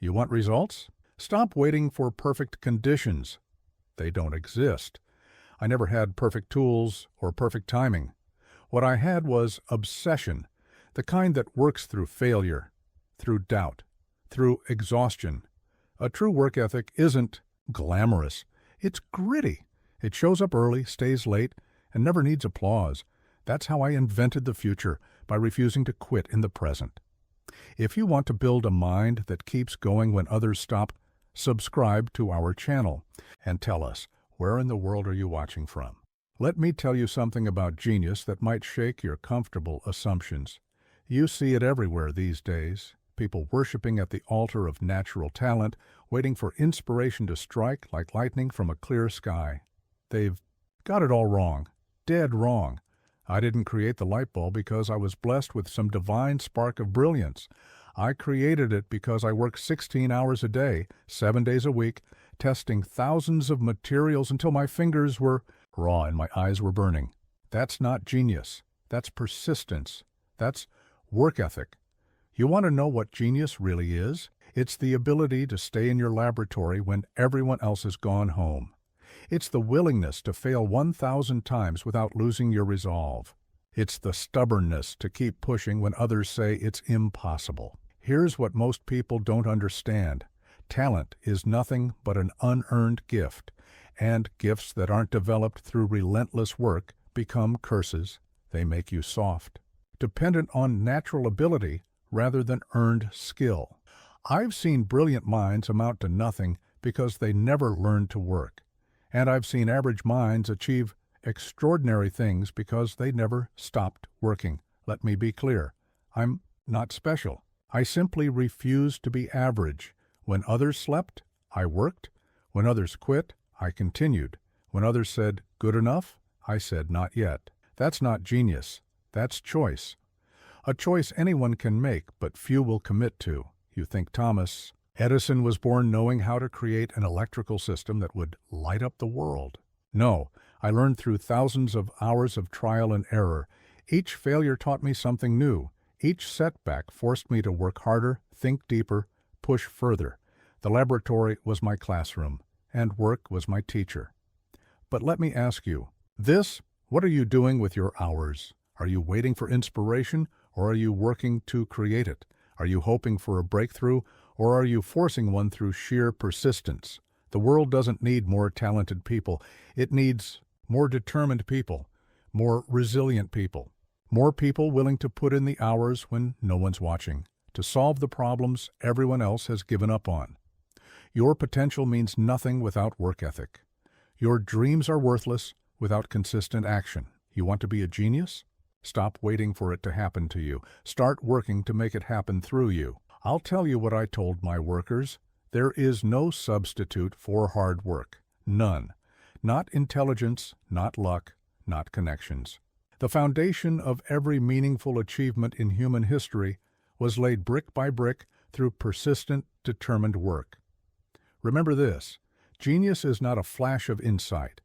You want results? Stop waiting for perfect conditions. They don't exist. I never had perfect tools or perfect timing. What I had was obsession, the kind that works through failure, through doubt, through exhaustion. A true work ethic isn't glamorous. It's gritty. It shows up early, stays late, and never needs applause. That's how I invented the future, by refusing to quit in the present. If you want to build a mind that keeps going when others stop, subscribe to our channel and tell us, where in the world are you watching from? Let me tell you something about genius that might shake your comfortable assumptions. You see it everywhere these days. People worshiping at the altar of natural talent, waiting for inspiration to strike like lightning from a clear sky. They've got it all wrong. Dead wrong. I didn't create the light bulb because I was blessed with some divine spark of brilliance. I created it because I worked 16 hours a day, 7 days a week, testing thousands of materials until my fingers were raw and my eyes were burning. That's not genius. That's persistence. That's work ethic. You want to know what genius really is? It's the ability to stay in your laboratory when everyone else has gone home. It's the willingness to fail 1,000 times without losing your resolve. It's the stubbornness to keep pushing when others say it's impossible. Here's what most people don't understand. Talent is nothing but an unearned gift, and gifts that aren't developed through relentless work become curses. They make you soft, dependent on natural ability rather than earned skill. I've seen brilliant minds amount to nothing because they never learned to work. And I've seen average minds achieve extraordinary things because they never stopped working. Let me be clear. I'm not special. I simply refused to be average. When others slept, I worked. When others quit, I continued. When others said, good enough, I said, not yet. That's not genius. That's choice. A choice anyone can make, but few will commit to. You think Thomas Edison was born knowing how to create an electrical system that would light up the world? No, I learned through thousands of hours of trial and error. Each failure taught me something new. Each setback forced me to work harder, think deeper, push further. The laboratory was my classroom, and work was my teacher. But let me ask you, what are you doing with your hours? Are you waiting for inspiration, or are you working to create it? Are you hoping for a breakthrough, or are you forcing one through sheer persistence? The world doesn't need more talented people. It needs more determined people, more resilient people, more people willing to put in the hours when no one's watching, to solve the problems everyone else has given up on. Your potential means nothing without work ethic. Your dreams are worthless without consistent action. You want to be a genius? Stop waiting for it to happen to you. Start working to make it happen through you. I'll tell you what I told my workers. There is no substitute for hard work. None. Not intelligence, not luck, not connections. The foundation of every meaningful achievement in human history was laid brick by brick through persistent, determined work. Remember this, genius is not a flash of insight.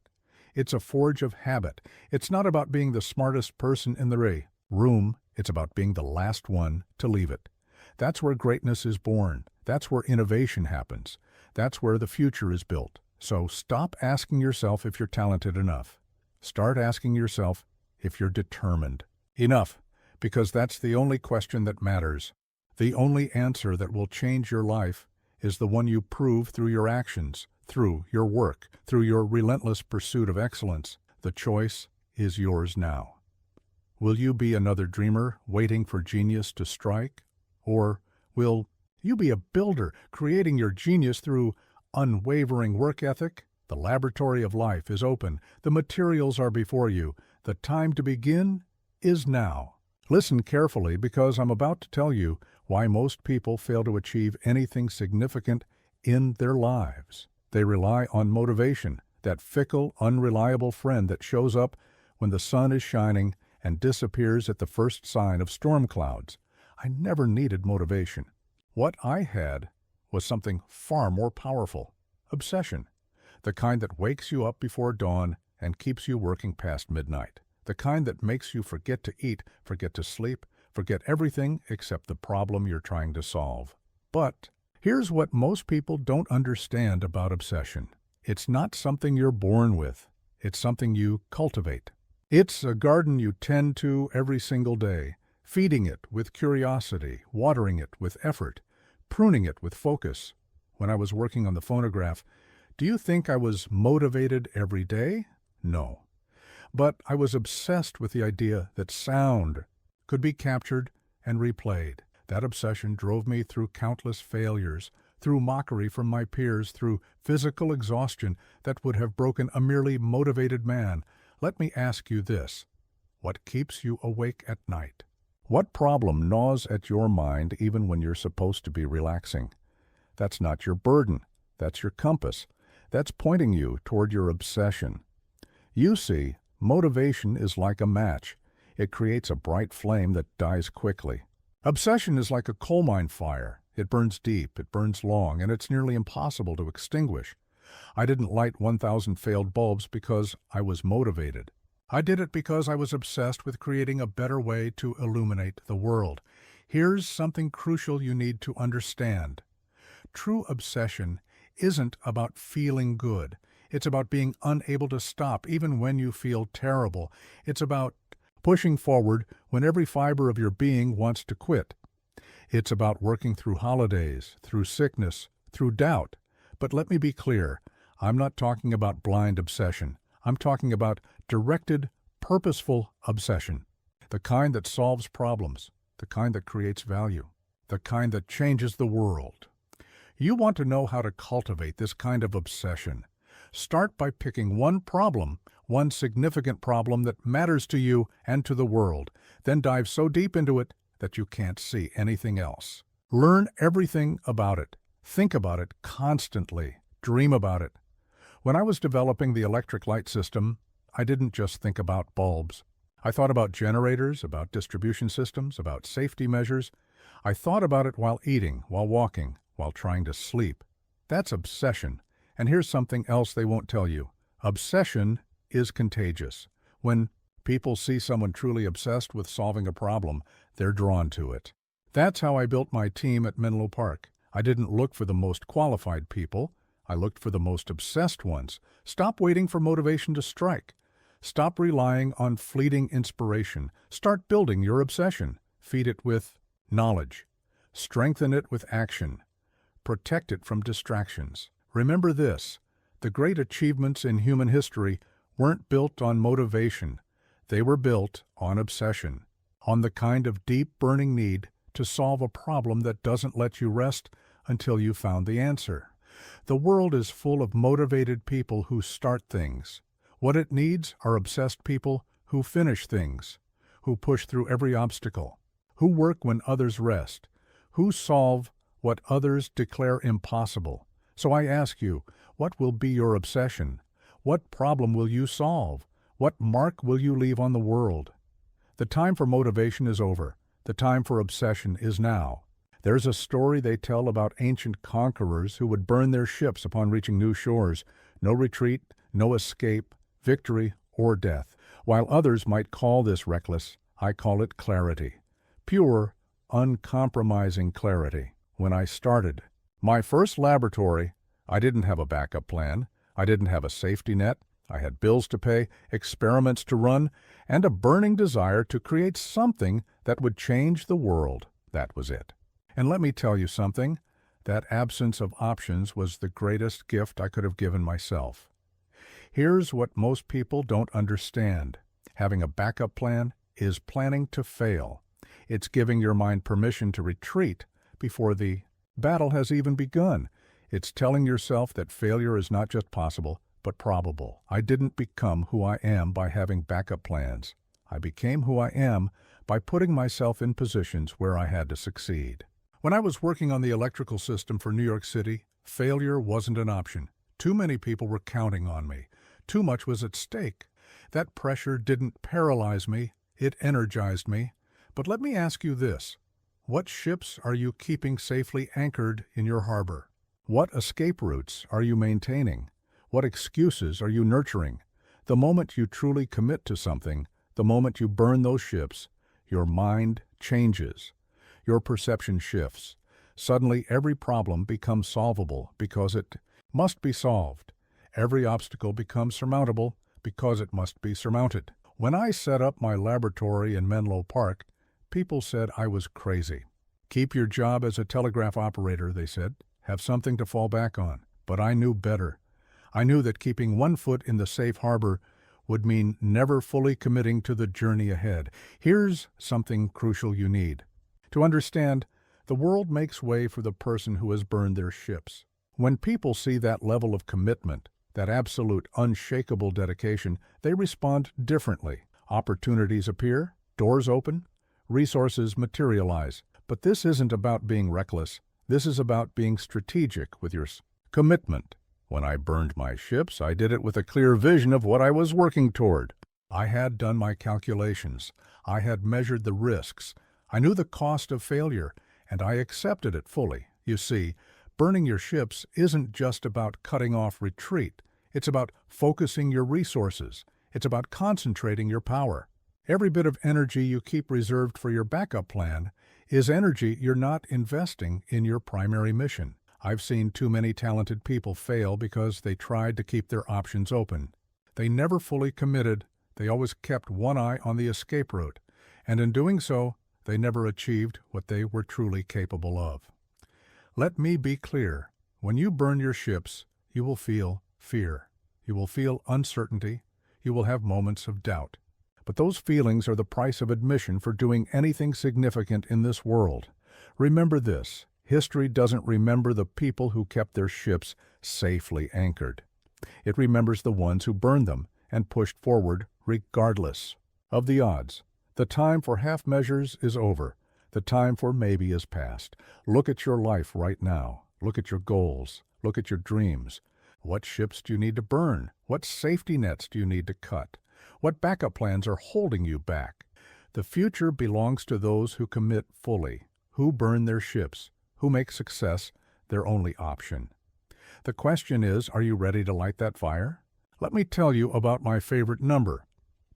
It's a forge of habit. It's not about being the smartest person in the room. It's about being the last one to leave it. That's where greatness is born. That's where innovation happens. That's where the future is built. So stop asking yourself if you're talented enough. Start asking yourself if you're determined enough, because that's the only question that matters. The only answer that will change your life is the one you prove through your actions, through your work, through your relentless pursuit of excellence. The choice is yours now. Will you be another dreamer waiting for genius to strike? Or will you be a builder creating your genius through unwavering work ethic? The laboratory of life is open. The materials are before you. The time to begin is now. Listen carefully, because I'm about to tell you why most people fail to achieve anything significant in their lives. They rely on motivation, that fickle, unreliable friend that shows up when the sun is shining and disappears at the first sign of storm clouds. I never needed motivation. What I had was something far more powerful: obsession. The kind that wakes you up before dawn and keeps you working past midnight. The kind that makes you forget to eat, forget to sleep, forget everything except the problem you're trying to solve. But Here's what most people don't understand about obsession. It's not something you're born with. It's something you cultivate. It's a garden you tend to every single day, feeding it with curiosity, watering it with effort, pruning it with focus. When I was working on the phonograph, do you think I was motivated every day? No. But I was obsessed with the idea that sound could be captured and replayed. That obsession drove me through countless failures, through mockery from my peers, through physical exhaustion that would have broken a merely motivated man. Let me ask you this: what keeps you awake at night? What problem gnaws at your mind even when you're supposed to be relaxing? That's not your burden. That's your compass. That's pointing you toward your obsession. You see, motivation is like a match. It creates a bright flame that dies quickly. Obsession is like a coal mine fire. It burns deep, it burns long, and it's nearly impossible to extinguish. I didn't light 1,000 failed bulbs because I was motivated. I did it because I was obsessed with creating a better way to illuminate the world. Here's something crucial you need to understand. True obsession isn't about feeling good. It's about being unable to stop even when you feel terrible. It's about pushing forward when every fiber of your being wants to quit. It's about working through holidays, through sickness, through doubt. But let me be clear, I'm not talking about blind obsession. I'm talking about directed, purposeful obsession. The kind that solves problems, the kind that creates value, the kind that changes the world. You want to know how to cultivate this kind of obsession. Start by picking one problem, one significant problem that matters to you and to the world. Then dive so deep into it that you can't see anything else. Learn everything about it. Think about it constantly. Dream about it. When I was developing the electric light system, I didn't just think about bulbs. I thought about generators, about distribution systems, about safety measures. I thought about it while eating, while walking, while trying to sleep. That's obsession. And here's something else they won't tell you. Obsession is contagious. When people see someone truly obsessed with solving a problem, they're drawn to it. That's how I built my team at Menlo Park. I didn't look for the most qualified people. I looked for the most obsessed ones. Stop waiting for motivation to strike. Stop relying on fleeting inspiration. Start building your obsession. Feed it with knowledge. Strengthen it with action. Protect it from distractions. Remember this: the great achievements in human history weren't built on motivation. They were built on obsession, on the kind of deep burning need to solve a problem that doesn't let you rest until you found the answer. The world is full of motivated people who start things. What it needs are obsessed people who finish things, who push through every obstacle, who work when others rest, who solve what others declare impossible. So I ask you, what will be your obsession? What problem will you solve? What mark will you leave on the world? The time for motivation is over. The time for obsession is now. There's a story they tell about ancient conquerors who would burn their ships upon reaching new shores. No retreat, no escape, victory, or death. While others might call this reckless, I call it clarity. Pure, uncompromising clarity. When I started my first laboratory, I didn't have a backup plan. I didn't have a safety net. I had bills to pay, experiments to run, and a burning desire to create something that would change the world. That was it. And let me tell you something. That absence of options was the greatest gift I could have given myself. Here's what most people don't understand. Having a backup plan is planning to fail. It's giving your mind permission to retreat before the battle has even begun. It's telling yourself that failure is not just possible, but probable. I didn't become who I am by having backup plans. I became who I am by putting myself in positions where I had to succeed. When I was working on the electrical system for New York City, failure wasn't an option. Too many people were counting on me. Too much was at stake. That pressure didn't paralyze me, it energized me. But let me ask you this. What ships are you keeping safely anchored in your harbor? What escape routes are you maintaining? What excuses are you nurturing? The moment you truly commit to something, the moment you burn those ships, your mind changes. Your perception shifts. Suddenly every problem becomes solvable because it must be solved. Every obstacle becomes surmountable because it must be surmounted. When I set up my laboratory in Menlo Park, people said I was crazy. Keep your job as a telegraph operator, they said. Have something to fall back on. But I knew better. I knew that keeping one foot in the safe harbor would mean never fully committing to the journey ahead. Here's something crucial you need. To understand, the world makes way for the person who has burned their ships. When people see that level of commitment, that absolute, unshakable dedication, they respond differently. Opportunities appear, doors open, resources materialize. But this isn't about being reckless. This is about being strategic with your commitment. When I burned my ships, I did it with a clear vision of what I was working toward. I had done my calculations. I had measured the risks. I knew the cost of failure, and I accepted it fully. You see, burning your ships isn't just about cutting off retreat. It's about focusing your resources. It's about concentrating your power. Every bit of energy you keep reserved for your backup plan is energy you're not investing in your primary mission. I've seen too many talented people fail because they tried to keep their options open. They never fully committed. They always kept one eye on the escape route, and in doing so, they never achieved what they were truly capable of. Let me be clear. When you burn your ships, you will feel fear. You will feel uncertainty. You will have moments of doubt. But those feelings are the price of admission for doing anything significant in this world. Remember this. History doesn't remember the people who kept their ships safely anchored. It remembers the ones who burned them and pushed forward regardless of the odds. The time for half measures is over. The time for maybe is past. Look at your life right now. Look at your goals. Look at your dreams. What ships do you need to burn? What safety nets do you need to cut? What backup plans are holding you back? The future belongs to those who commit fully, who burn their ships, who make success their only option. The question is, are you ready to light that fire? Let me tell you about my favorite number,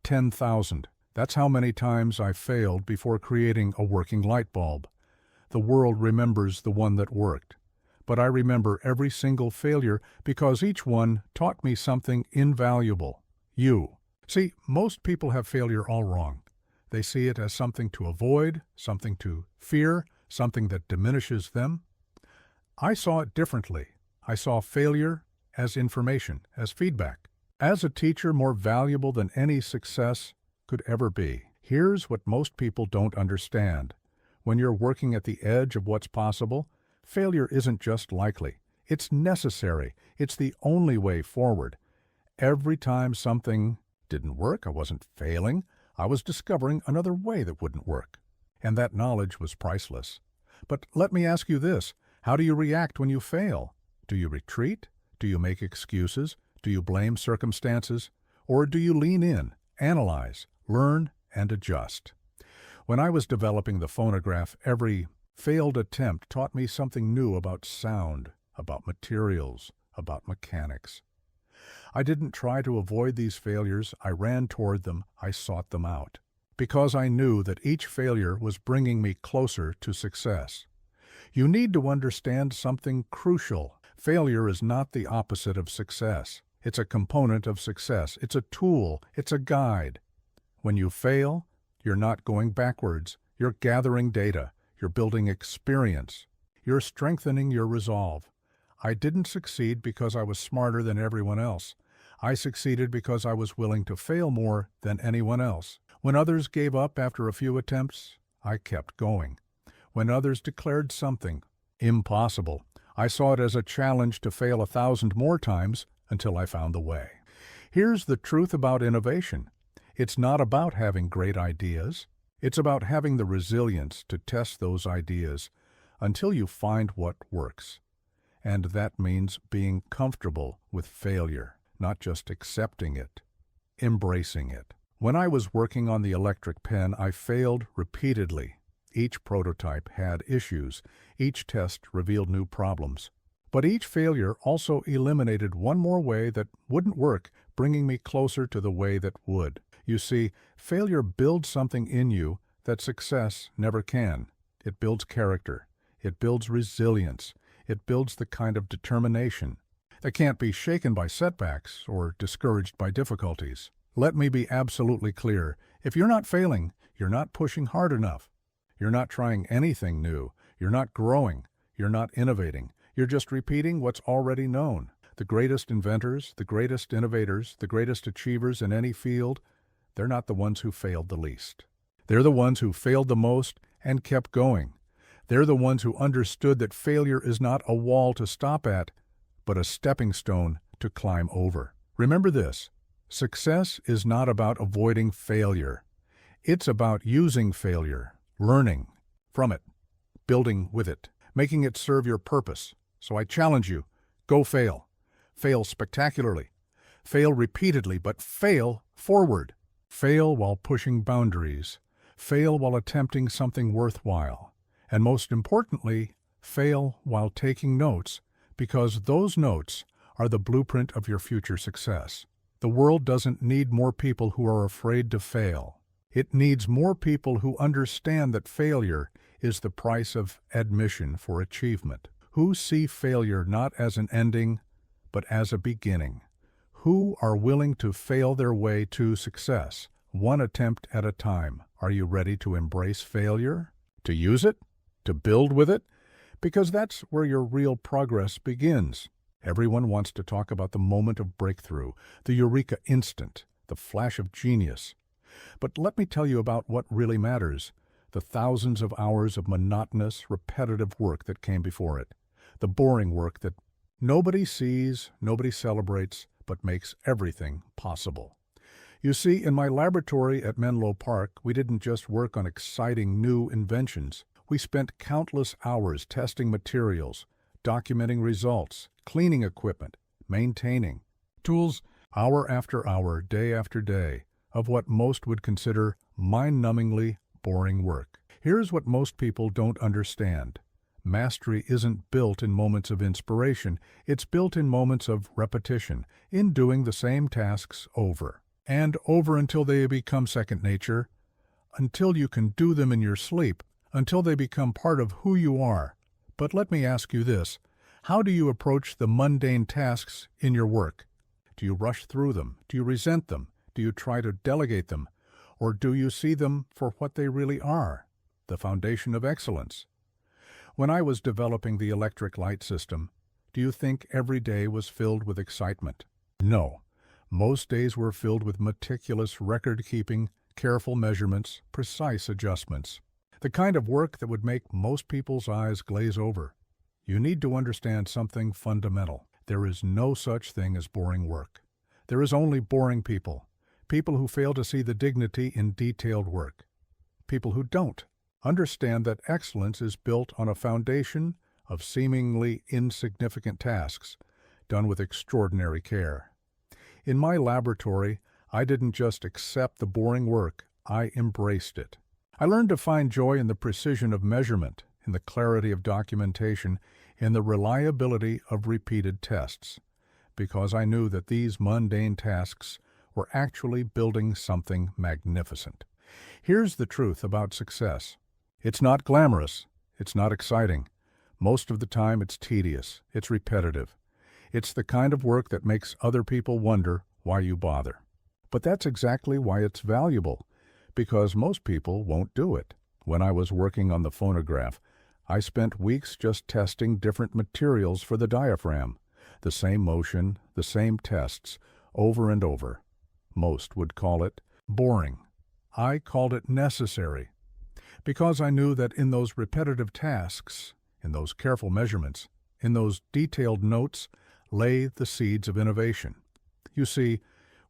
10,000. That's how many times I failed before creating a working light bulb. The world remembers the one that worked. But I remember every single failure because each one taught me something invaluable. You. See, most people have failure all wrong. They see it as something to avoid, something to fear, something that diminishes them. I saw it differently. I saw failure as information, as feedback, as a teacher more valuable than any success could ever be. Here's what most people don't understand. When you're working at the edge of what's possible, failure isn't just likely. It's necessary. It's the only way forward. Every time something didn't work, I wasn't failing. I was discovering another way that wouldn't work. And that knowledge was priceless. But let me ask you this. How do you react when you fail? Do you retreat? Do you make excuses? Do you blame circumstances? Or do you lean in, analyze, learn, and adjust? When I was developing the phonograph, every failed attempt taught me something new about sound, about materials, about mechanics. I didn't try to avoid these failures. I ran toward them. I sought them out. Because I knew that each failure was bringing me closer to success. You need to understand something crucial. Failure is not the opposite of success. It's a component of success. It's a tool. It's a guide. When you fail, you're not going backwards. You're gathering data. You're building experience. You're strengthening your resolve. I didn't succeed because I was smarter than everyone else. I succeeded because I was willing to fail more than anyone else. When others gave up after a few attempts, I kept going. When others declared something impossible, I saw it as a challenge to fail 1,000 more times until I found the way. Here's the truth about innovation. It's not about having great ideas. It's about having the resilience to test those ideas until you find what works. And that means being comfortable with failure, not just accepting it, embracing it. When I was working on the electric pen, I failed repeatedly. Each prototype had issues. Each test revealed new problems. But each failure also eliminated one more way that wouldn't work, bringing me closer to the way that would. You see, failure builds something in you that success never can. It builds character. It builds resilience. It builds the kind of determination that can't be shaken by setbacks or discouraged by difficulties. Let me be absolutely clear. If you're not failing, you're not pushing hard enough. You're not trying anything new. You're not growing. You're not innovating. You're just repeating what's already known. The greatest inventors, the greatest innovators, the greatest achievers in any field, they're not the ones who failed the least. They're the ones who failed the most and kept going. They're the ones who understood that failure is not a wall to stop at, but a stepping stone to climb over. Remember this: success is not about avoiding failure. It's about using failure, learning from it, building with it, making it serve your purpose. So I challenge you, go fail. Fail spectacularly. Fail repeatedly, but fail forward. Fail while pushing boundaries. Fail while attempting something worthwhile. And most importantly, fail while taking notes, because those notes are the blueprint of your future success. The world doesn't need more people who are afraid to fail. It needs more people who understand that failure is the price of admission for achievement, who see failure not as an ending, but as a beginning, who are willing to fail their way to success, one attempt at a time. Are you ready to embrace failure? To use it? To build with it? Because that's where your real progress begins. Everyone wants to talk about the moment of breakthrough, the eureka instant, the flash of genius. But let me tell you about what really matters: the thousands of hours of monotonous, repetitive work that came before it, the boring work that nobody sees, nobody celebrates, but makes everything possible. You see, in my laboratory at Menlo Park, we didn't just work on exciting new inventions. We spent countless hours testing materials, documenting results, cleaning equipment, maintaining tools, hour after hour, day after day, of what most would consider mind-numbingly boring work. Here's what most people don't understand. Mastery isn't built in moments of inspiration. It's built in moments of repetition, in doing the same tasks over and over until they become second nature, until you can do them in your sleep, until they become part of who you are. But let me ask you this: how do you approach the mundane tasks in your work? Do you rush through them? Do you resent them? Do you try to delegate them? Or do you see them for what they really are, the foundation of excellence? When I was developing the electric light system, do you think every day was filled with excitement? No. Most days were filled with meticulous record-keeping, careful measurements, precise adjustments. The kind of work that would make most people's eyes glaze over. You need to understand something fundamental. There is no such thing as boring work. There is only boring people. People who fail to see the dignity in detailed work. People who don't understand that excellence is built on a foundation of seemingly insignificant tasks done with extraordinary care. In my laboratory, I didn't just accept the boring work, I embraced it. I learned to find joy in the precision of measurement, in the clarity of documentation, in the reliability of repeated tests, because I knew that these mundane tasks were actually building something magnificent. Here's the truth about success. It's not glamorous. It's not exciting. Most of the time it's tedious. It's repetitive. It's the kind of work that makes other people wonder why you bother. But that's exactly why it's valuable, because most people won't do it. When I was working on the phonograph, I spent weeks just testing different materials for the diaphragm. The same motion, the same tests, over and over. Most would call it boring. I called it necessary, because I knew that in those repetitive tasks, in those careful measurements, in those detailed notes, lay the seeds of innovation. You see,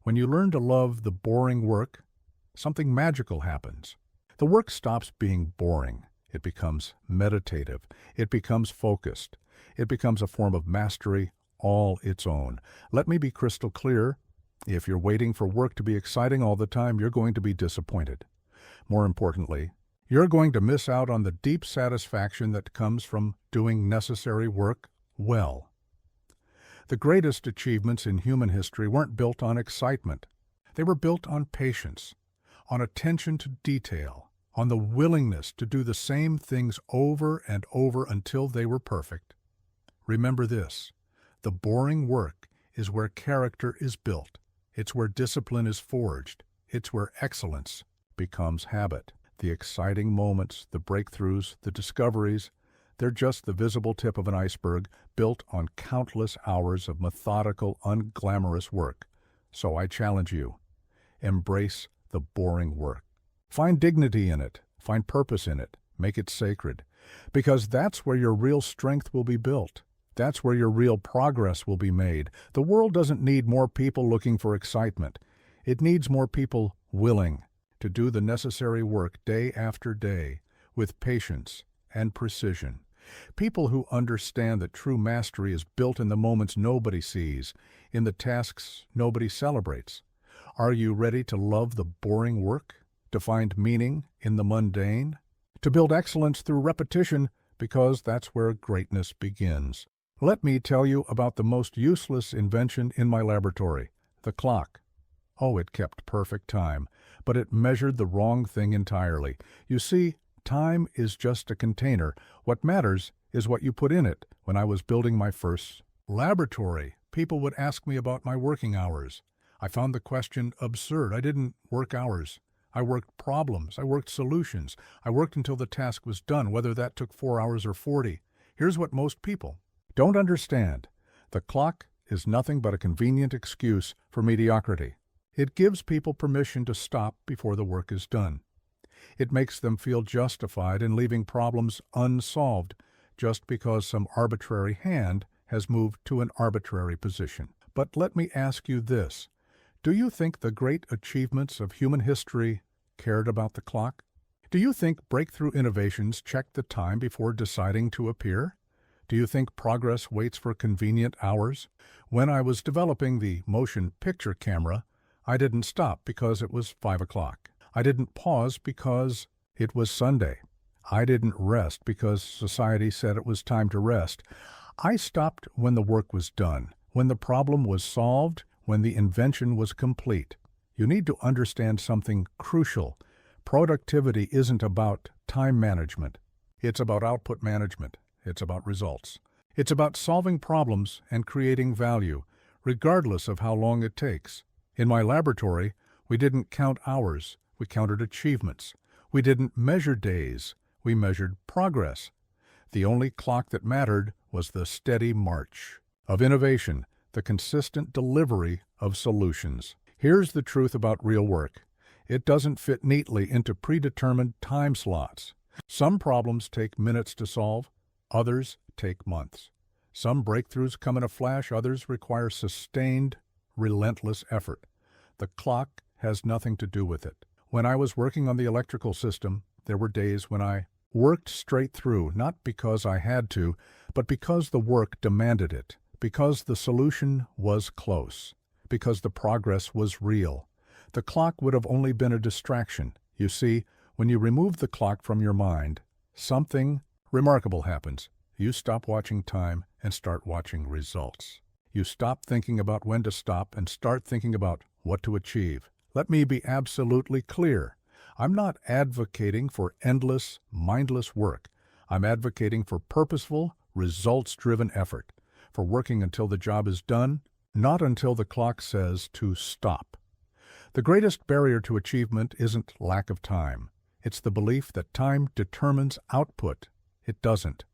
when you learn to love the boring work, something magical happens. The work stops being boring. It becomes meditative. It becomes focused. It becomes a form of mastery all its own. Let me be crystal clear. If you're waiting for work to be exciting all the time, you're going to be disappointed. More importantly, you're going to miss out on the deep satisfaction that comes from doing necessary work well. The greatest achievements in human history weren't built on excitement. They were built on patience, on attention to detail, on the willingness to do the same things over and over until they were perfect. Remember this: the boring work is where character is built. It's where discipline is forged. It's where excellence becomes habit. The exciting moments, the breakthroughs, the discoveries, they're just the visible tip of an iceberg built on countless hours of methodical, unglamorous work. So I challenge you: embrace the boring work. Find dignity in it. Find purpose in it. Make it sacred. Because that's where your real strength will be built. That's where your real progress will be made. The world doesn't need more people looking for excitement. It needs more people willing to do the necessary work day after day with patience and precision. People who understand that true mastery is built in the moments nobody sees, in the tasks nobody celebrates. Are you ready to love the boring work? To find meaning in the mundane? To build excellence through repetition, because that's where greatness begins. Let me tell you about the most useless invention in my laboratory: the clock. Oh, it kept perfect time, but it measured the wrong thing entirely. You see, time is just a container. What matters is what you put in it. When I was building my first laboratory, people would ask me about my working hours. I found the question absurd. I didn't work hours. I worked problems. I worked solutions. I worked until the task was done, whether that took 4 hours or 40. Here's what most people don't understand: the clock is nothing but a convenient excuse for mediocrity. It gives people permission to stop before the work is done. It makes them feel justified in leaving problems unsolved just because some arbitrary hand has moved to an arbitrary position. But let me ask you this: do you think the great achievements of human history cared about the clock? Do you think breakthrough innovations checked the time before deciding to appear? Do you think progress waits for convenient hours? When I was developing the motion picture camera, I didn't stop because it was 5 o'clock. I didn't pause because it was Sunday. I didn't rest because society said it was time to rest. I stopped when the work was done, when the problem was solved, when the invention was complete. You need to understand something crucial. Productivity isn't about time management. It's about output management. It's about results. It's about solving problems and creating value, regardless of how long it takes. In my laboratory, we didn't count hours. We counted achievements. We didn't measure days. We measured progress. The only clock that mattered was the steady march of innovation, the consistent delivery of solutions. Here's the truth about real work: it doesn't fit neatly into predetermined time slots. Some problems take minutes to solve. Others take months. Some breakthroughs come in a flash. Others require sustained, relentless effort. The clock has nothing to do with it. When I was working on the electrical system, there were days when I worked straight through, not because I had to, but because the work demanded it, because the solution was close, because the progress was real. The clock would have only been a distraction. You see, when you remove the clock from your mind, something remarkable happens. You stop watching time and start watching results. You stop thinking about when to stop and start thinking about what to achieve. Let me be absolutely clear. I'm not advocating for endless, mindless work. I'm advocating for purposeful, results-driven effort, for working until the job is done, not until the clock says to stop. The greatest barrier to achievement isn't lack of time. It's the belief that time determines output. It doesn't.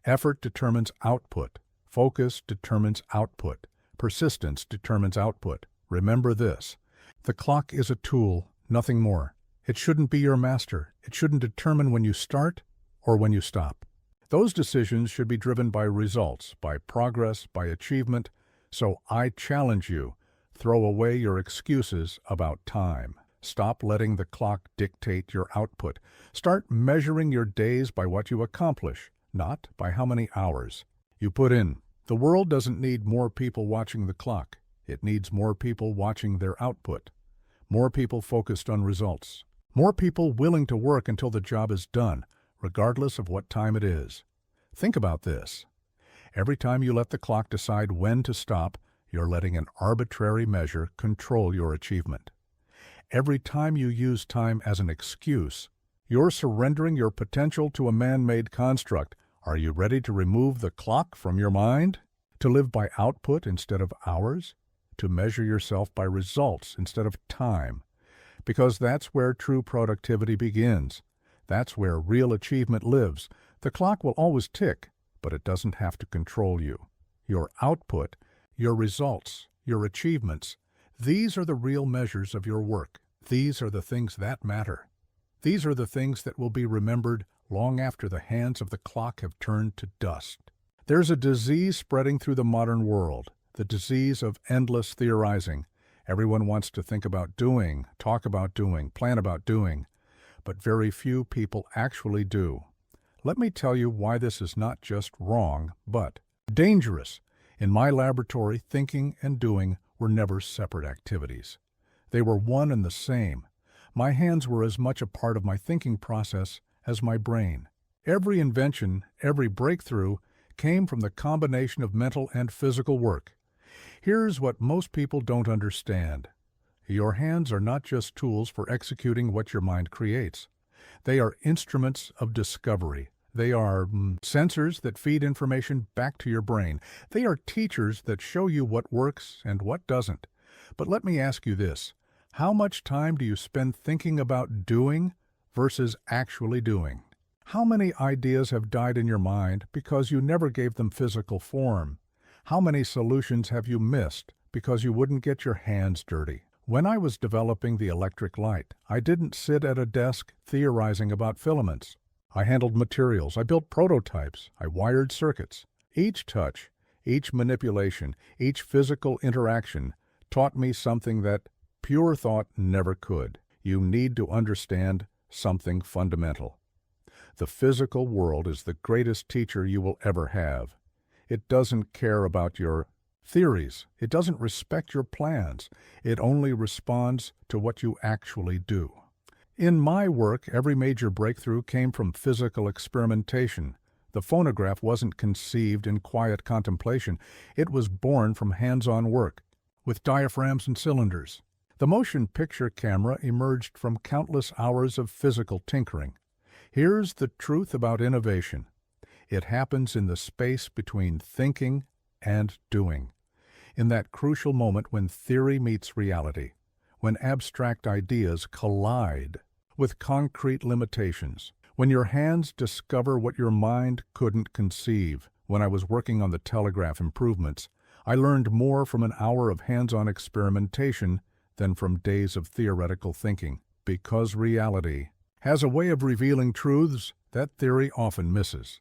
Effort determines output. Focus determines output. Persistence determines output. Remember this: the clock is a tool, nothing more. It shouldn't be your master. It shouldn't determine when you start or when you stop. Those decisions should be driven by results, by progress, by achievement. So I challenge you: throw away your excuses about time. Stop letting the clock dictate your output. Start measuring your days by what you accomplish, not by how many hours you put in. The world doesn't need more people watching the clock. It needs more people watching their output. More people focused on results. More people willing to work until the job is done, regardless of what time it is. Think about this. Every time you let the clock decide when to stop, you're letting an arbitrary measure control your achievement. Every time you use time as an excuse, You're surrendering your potential to a man-made construct. Are you ready to remove the clock from your mind? To live by output instead of hours? To measure yourself by results instead of time? Because that's where true productivity begins. That's where real achievement lives. The clock will always tick, but it doesn't have to control you. Your output, your results, your achievements, these are the real measures of your work. These are the things that matter. These are the things that will be remembered long after the hands of the clock have turned to dust. There's a disease spreading through the modern world, the disease of endless theorizing. Everyone wants to think about doing, talk about doing, plan about doing, but very few people actually do. Let me tell you why this is not just wrong, but dangerous. In my laboratory, thinking and doing were never separate activities. They were one and the same. My hands were as much a part of my thinking process as my brain. Every invention, every breakthrough came from the combination of mental and physical work. Here's what most people don't understand. Your hands are not just tools for executing what your mind creates. They are instruments of discovery. They are sensors that feed information back to your brain. They are teachers that show you what works and what doesn't. But let me ask you this. How much time do you spend thinking about doing versus actually doing? How many ideas have died in your mind because you never gave them physical form? How many solutions have you missed because you wouldn't get your hands dirty? When I was developing the electric light, I didn't sit at a desk theorizing about filaments. I handled materials, I built prototypes, I wired circuits. Each touch, each manipulation, each physical interaction taught me something that pure thought never could. You need to understand something fundamental. The physical world is the greatest teacher you will ever have. It doesn't care about your theories. It doesn't respect your plans. It only responds to what you actually do. In my work, every major breakthrough came from physical experimentation. The phonograph wasn't conceived in quiet contemplation. It was born from hands-on work, with diaphragms and cylinders. The motion picture camera emerged from countless hours of physical tinkering. Here's the truth about innovation. It happens in the space between thinking and doing. In that crucial moment when theory meets reality, when abstract ideas collide with concrete limitations, when your hands discover what your mind couldn't conceive. When I was working on the telegraph improvements, I learned more from an hour of hands-on experimentation than from days of theoretical thinking, because reality has a way of revealing truths that theory often misses.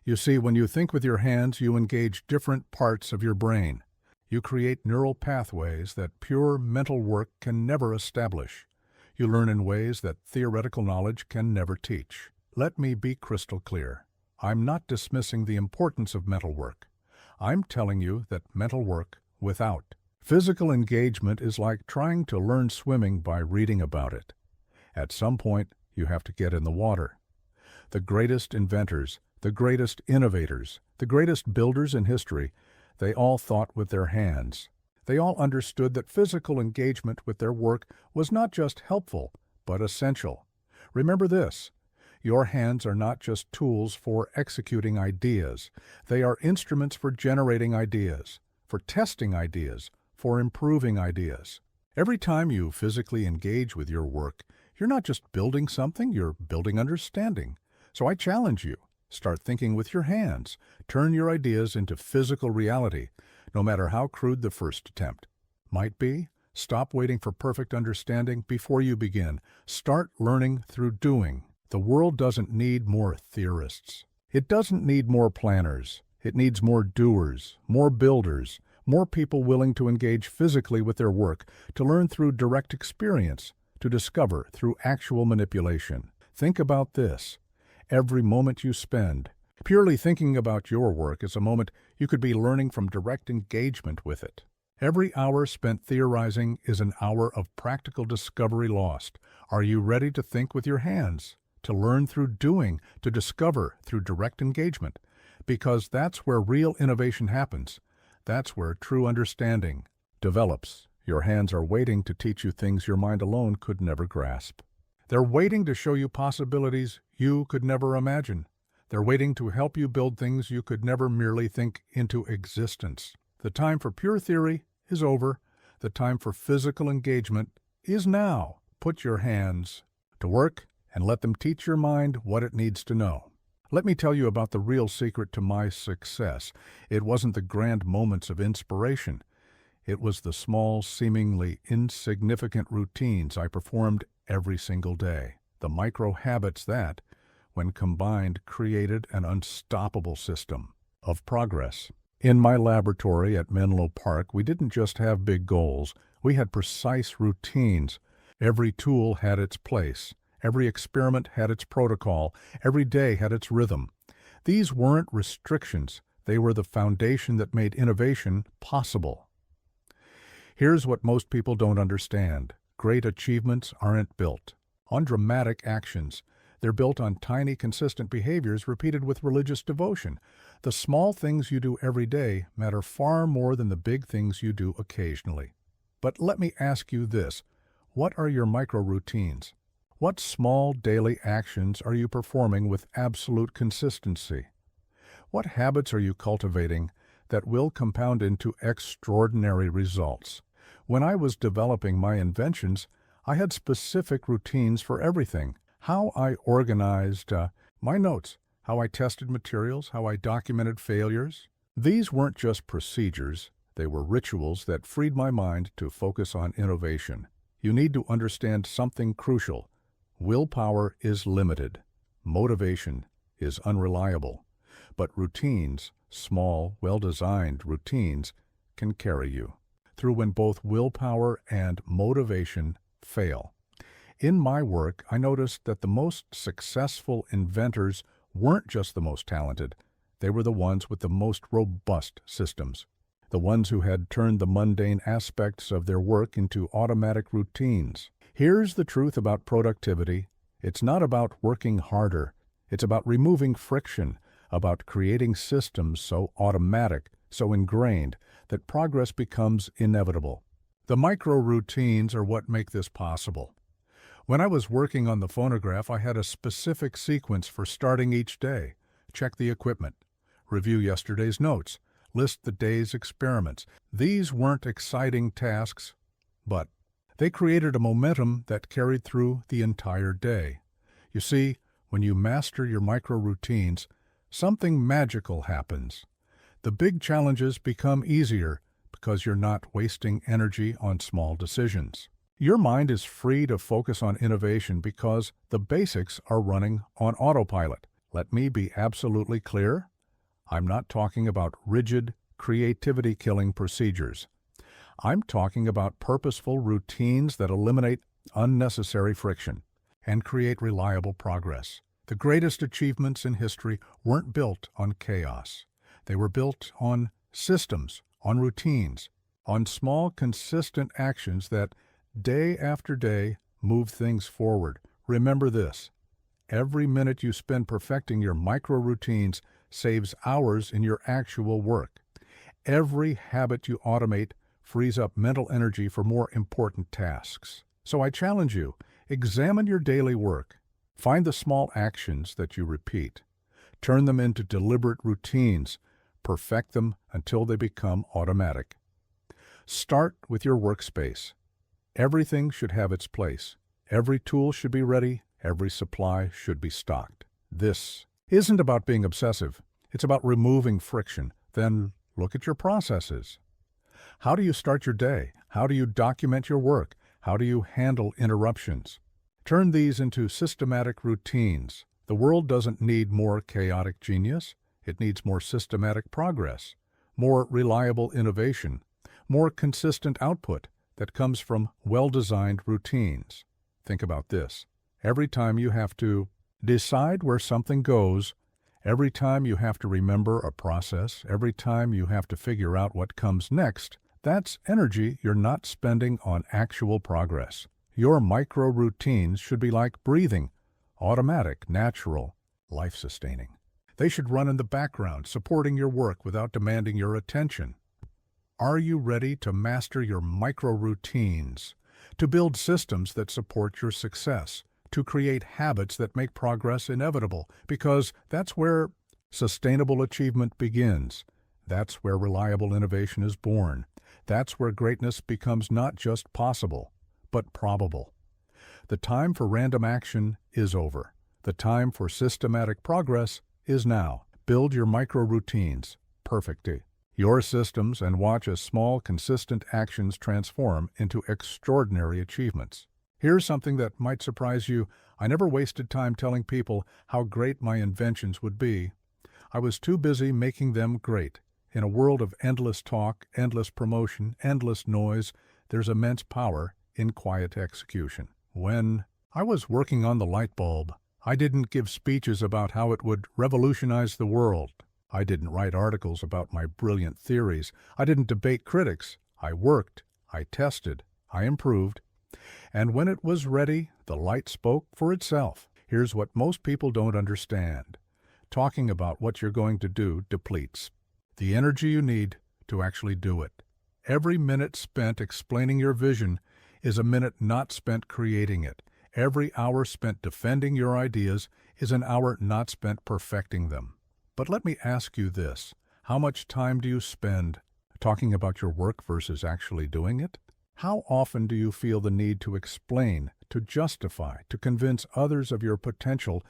You see, when you think with your hands, you engage different parts of your brain. You create neural pathways that pure mental work can never establish. You learn in ways that theoretical knowledge can never teach. Let me be crystal clear. I'm not dismissing the importance of mental work. I'm telling you that mental work without physical engagement is like trying to learn swimming by reading about it. At some point, you have to get in the water. The greatest inventors, the greatest innovators, the greatest builders in history, they all thought with their hands. They all understood that physical engagement with their work was not just helpful, but essential. Remember this, your hands are not just tools for executing ideas. They are instruments for generating ideas, for testing ideas, for improving ideas. Every time you physically engage with your work, you're not just building something, you're building understanding. So I challenge you, start thinking with your hands. Turn your ideas into physical reality, no matter how crude the first attempt might be. Stop waiting for perfect understanding before you begin. Start learning through doing. The world doesn't need more theorists. It doesn't need more planners. It needs more doers, more builders, more people willing to engage physically with their work, to learn through direct experience, to discover through actual manipulation. Think about this. Every moment you spend purely thinking about your work is a moment you could be learning from direct engagement with it. Every hour spent theorizing is an hour of practical discovery lost. Are you ready to think with your hands, to learn through doing, to discover through direct engagement? Because that's where real innovation happens. That's where true understanding develops. Your hands are waiting to teach you things your mind alone could never grasp. They're waiting to show you possibilities you could never imagine. They're waiting to help you build things you could never merely think into existence. The time for pure theory is over. The time for physical engagement is now. Put your hands to work and let them teach your mind what it needs to know. Let me tell you about the real secret to my success. It wasn't the grand moments of inspiration. It was the small, seemingly insignificant routines I performed every single day. The micro habits that, when combined, created an unstoppable system of progress. In my laboratory at Menlo Park, we didn't just have big goals. We had precise routines. Every tool had its place. Every experiment had its protocol. Every day had its rhythm. These weren't restrictions. They were the foundation that made innovation possible. Here's what most people don't understand. Great achievements aren't built on dramatic actions. They're built on tiny, consistent behaviors repeated with religious devotion. The small things you do every day matter far more than the big things you do occasionally. But let me ask you this. What are your micro-routines? What small daily actions are you performing with absolute consistency? What habits are you cultivating that will compound into extraordinary results? When I was developing my inventions, I had specific routines for everything. How I organized my notes, how I tested materials, how I documented failures. These weren't just procedures, they were rituals that freed my mind to focus on innovation. You need to understand something crucial. Willpower is limited. Motivation is unreliable. But routines, small, well-designed routines, can carry you through when both willpower and motivation fail. In my work, I noticed that the most successful inventors weren't just the most talented. They were the ones with the most robust systems, the ones who had turned the mundane aspects of their work into automatic routines. Here's the truth about productivity. It's not about working harder. It's about removing friction, about creating systems so automatic, so ingrained, that progress becomes inevitable. The micro-routines are what make this possible. When I was working on the phonograph, I had a specific sequence for starting each day. Check the equipment, review yesterday's notes, list the day's experiments. These weren't exciting tasks, but they created a momentum that carried through the entire day. You see, when you master your micro-routines, something magical happens. The big challenges become easier because you're not wasting energy on small decisions. Your mind is free to focus on innovation because the basics are running on autopilot. Let me be absolutely clear. I'm not talking about rigid, creativity-killing procedures. I'm talking about purposeful routines that eliminate unnecessary friction and create reliable progress. The greatest achievements in history weren't built on chaos. They were built on systems, on routines, on small, consistent actions that, day after day, move things forward. Remember this. Every minute you spend perfecting your micro-routines saves hours in your actual work. Every habit you automate frees up mental energy for more important tasks. So I challenge you, examine your daily work. Find the small actions that you repeat. Turn them into deliberate routines. Perfect them until they become automatic. Start with your workspace. Everything should have its place. Every tool should be ready. Every supply should be stocked. This isn't about being obsessive. It's about removing friction. Then look at your processes. How do you start your day? How do you document your work? How do you handle interruptions? Turn these into systematic routines. The world doesn't need more chaotic genius. It needs more systematic progress, more reliable innovation, more consistent output that comes from well-designed routines. Think about this. Every time you have to decide where something goes, every time you have to remember a process, every time you have to figure out what comes next, that's energy you're not spending on actual progress. Your micro-routines should be like breathing, automatic, natural, life-sustaining. They should run in the background, supporting your work without demanding your attention. Are you ready to master your micro-routines, to build systems that support your success, to create habits that make progress inevitable, because that's where sustainable achievement begins. That's where reliable innovation is born. That's where greatness becomes not just possible, but probable. The time for random action is over. The time for systematic progress is now. Build your micro-routines, perfectly, your systems, and watch as small, consistent actions transform into extraordinary achievements. Here's something that might surprise you. I never wasted time telling people how great my inventions would be. I was too busy making them great. In a world of endless talk, endless promotion, endless noise, there's immense power in quiet execution. When I was working on the light bulb, I didn't give speeches about how it would revolutionize the world. I didn't write articles about my brilliant theories. I didn't debate critics. I worked, I tested, I improved. And when it was ready, the light spoke for itself. Here's what most people don't understand. Talking about what you're going to do depletes the energy you need to actually do it. Every minute spent explaining your vision is a minute not spent creating it. Every hour spent defending your ideas is an hour not spent perfecting them. But let me ask you this. How much time do you spend talking about your work versus actually doing it? How often do you feel the need to explain, to justify, to convince others of your potential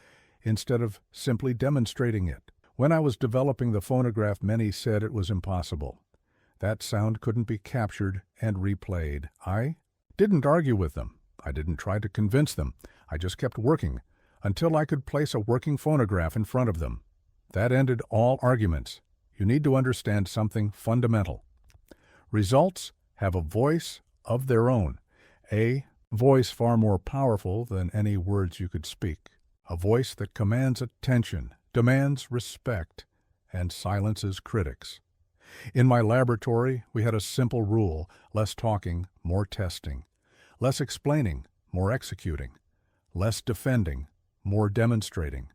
instead of simply demonstrating it? When I was developing the phonograph, many said it was impossible. That sound couldn't be captured and replayed. I didn't argue with them. I didn't try to convince them. I just kept working until I could place a working phonograph in front of them. That ended all arguments. You need to understand something fundamental. Results have a voice of their own, a voice far more powerful than any words you could speak, a voice that commands attention, demands respect, and silences critics. In my laboratory, we had a simple rule: less talking, more testing, less explaining, more executing, less defending, more demonstrating,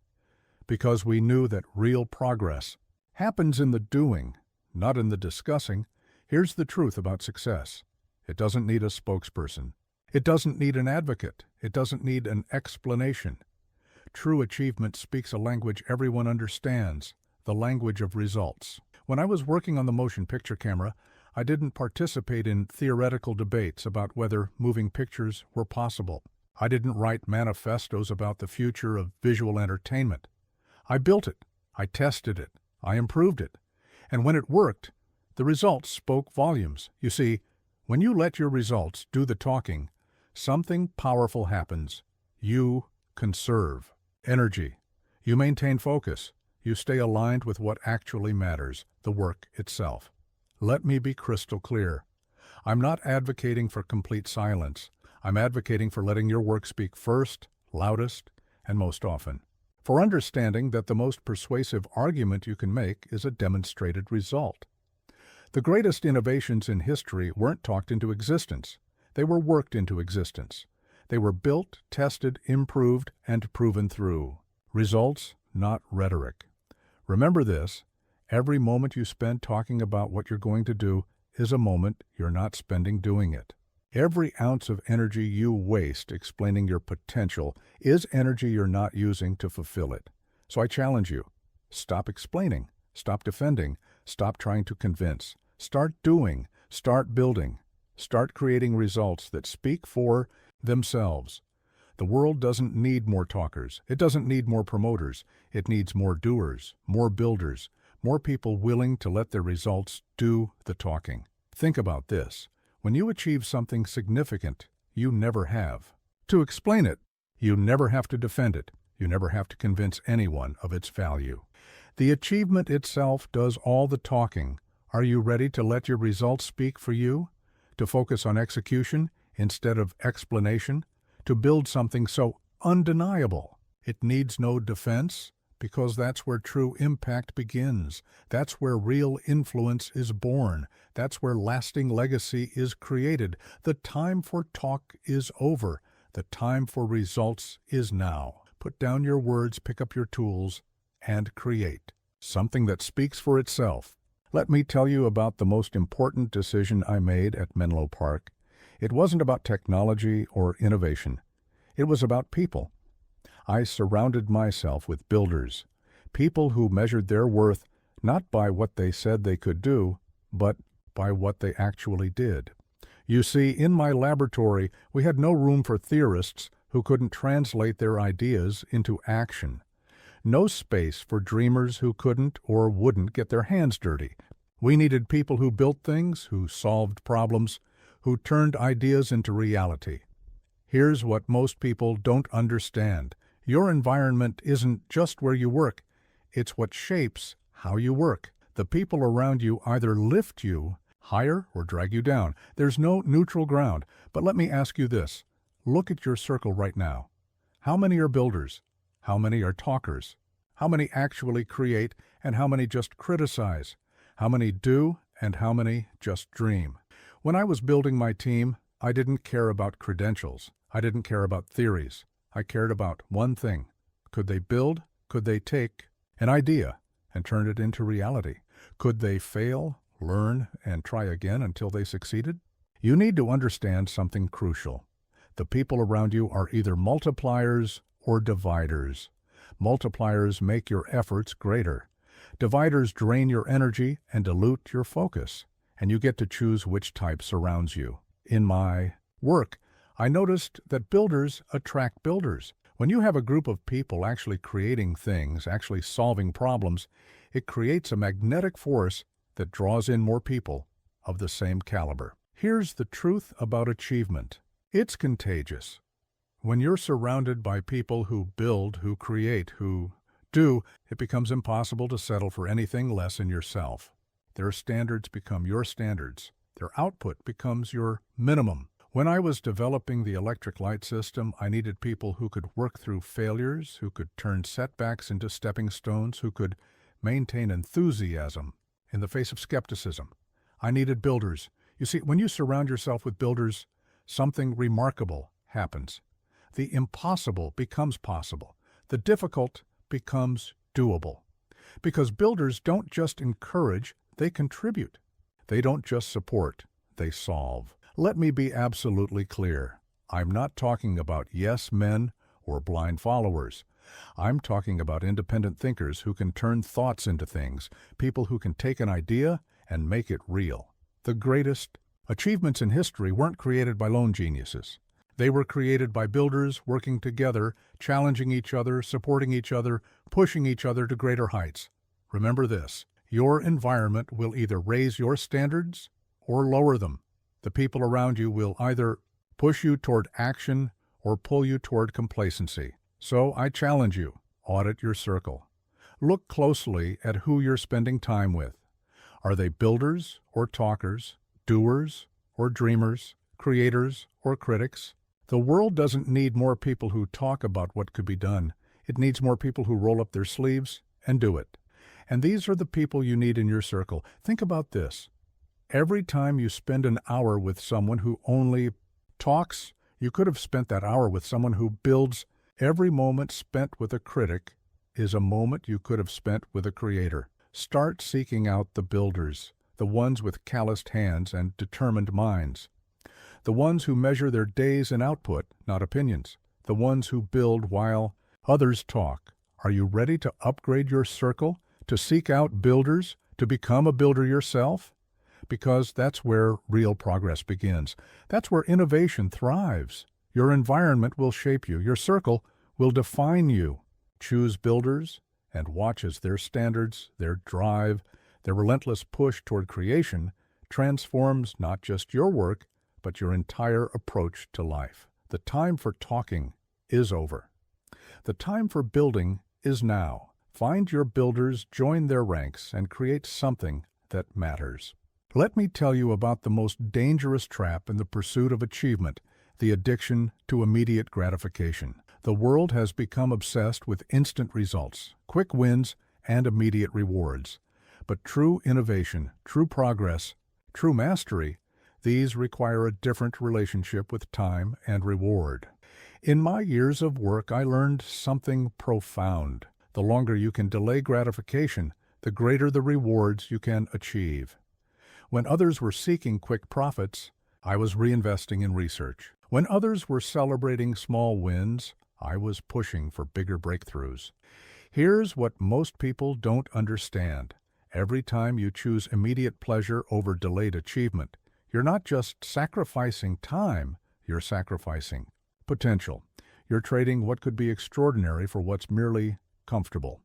because we knew that real progress happens in the doing, not in the discussing. Here's the truth about success. It doesn't need a spokesperson. It doesn't need an advocate. It doesn't need an explanation. True achievement speaks a language everyone understands, the language of results. When I was working on the motion picture camera, I didn't participate in theoretical debates about whether moving pictures were possible. I didn't write manifestos about the future of visual entertainment. I built it, I tested it, I improved it. And when it worked, the results spoke volumes. You see, when you let your results do the talking, something powerful happens. You conserve energy. You maintain focus. You stay aligned with what actually matters, the work itself. Let me be crystal clear. I'm not advocating for complete silence. I'm advocating for letting your work speak first, loudest, and most often. For understanding that the most persuasive argument you can make is a demonstrated result. The greatest innovations in history weren't talked into existence. They were worked into existence. They were built, tested, improved, and proven through. Results, not rhetoric. Remember this: every moment you spend talking about what you're going to do is a moment you're not spending doing it. Every ounce of energy you waste explaining your potential is energy you're not using to fulfill it. So I challenge you. Stop explaining. Stop defending. Stop trying to convince. Start doing. Start building. Start creating results that speak for themselves. The world doesn't need more talkers. It doesn't need more promoters. It needs more doers, more builders, more people willing to let their results do the talking. Think about this. When you achieve something significant, you never have to explain it. You never have to defend it. You never have to convince anyone of its value. The achievement itself does all the talking. Are you ready to let your results speak for you? To focus on execution instead of explanation? To build something so undeniable it needs no defense? Because that's where true impact begins. That's where real influence is born. That's where lasting legacy is created. The time for talk is over. The time for results is now. Put down your words, pick up your tools, and create something that speaks for itself. Let me tell you about the most important decision I made at Menlo Park. It wasn't about technology or innovation. It was about people. I surrounded myself with builders, people who measured their worth not by what they said they could do, but by what they actually did. You see, in my laboratory, we had no room for theorists who couldn't translate their ideas into action. No space for dreamers who couldn't or wouldn't get their hands dirty. We needed people who built things, who solved problems, who turned ideas into reality. Here's what most people don't understand. Your environment isn't just where you work, it's what shapes how you work. The people around you either lift you higher or drag you down. There's no neutral ground. But let me ask you this. Look at your circle right now. How many are builders? How many are talkers? How many actually create and how many just criticize? How many do and how many just dream? When I was building my team, I didn't care about credentials. I didn't care about theories. I cared about one thing. Could they build? Could they take an idea and turn it into reality? Could they fail, learn, and try again until they succeeded? You need to understand something crucial. The people around you are either multipliers or dividers. Multipliers make your efforts greater. Dividers drain your energy and dilute your focus, and you get to choose which type surrounds you. In my work, I noticed that builders attract builders. When you have a group of people actually creating things, actually solving problems, it creates a magnetic force that draws in more people of the same caliber. Here's the truth about achievement. It's contagious. When you're surrounded by people who build, who create, who do, it becomes impossible to settle for anything less in yourself. Their standards become your standards. Their output becomes your minimum. When I was developing the electric light system, I needed people who could work through failures, who could turn setbacks into stepping stones, who could maintain enthusiasm in the face of skepticism. I needed builders. You see, when you surround yourself with builders, something remarkable happens. The impossible becomes possible. The difficult becomes doable. Because builders don't just encourage, they contribute. They don't just support, they solve. Let me be absolutely clear. I'm not talking about yes men or blind followers. I'm talking about independent thinkers who can turn thoughts into things, people who can take an idea and make it real. The greatest achievements in history weren't created by lone geniuses. They were created by builders working together, challenging each other, supporting each other, pushing each other to greater heights. Remember this, your environment will either raise your standards or lower them. The people around you will either push you toward action or pull you toward complacency. So I challenge you, audit your circle. Look closely at who you're spending time with. Are they builders or talkers, doers or dreamers, creators or critics? The world doesn't need more people who talk about what could be done. It needs more people who roll up their sleeves and do it. And these are the people you need in your circle. Think about this. Every time you spend an hour with someone who only talks, you could have spent that hour with someone who builds. Every moment spent with a critic is a moment you could have spent with a creator. Start seeking out the builders, the ones with calloused hands and determined minds. The ones who measure their days in output, not opinions. The ones who build while others talk. Are you ready to upgrade your circle, to seek out builders, to become a builder yourself? Because that's where real progress begins. That's where innovation thrives. Your environment will shape you. Your circle will define you. Choose builders and watch as their standards, their drive, their relentless push toward creation transforms not just your work, but your entire approach to life. The time for talking is over. The time for building is now. Find your builders, join their ranks, and create something that matters. Let me tell you about the most dangerous trap in the pursuit of achievement, the addiction to immediate gratification. The world has become obsessed with instant results, quick wins, and immediate rewards. But true innovation, true progress, true mastery, these require a different relationship with time and reward. In my years of work, I learned something profound. The longer you can delay gratification, the greater the rewards you can achieve. When others were seeking quick profits, I was reinvesting in research. When others were celebrating small wins, I was pushing for bigger breakthroughs. Here's what most people don't understand. Every time you choose immediate pleasure over delayed achievement, you're not just sacrificing time, you're sacrificing potential. You're trading what could be extraordinary for what's merely comfortable.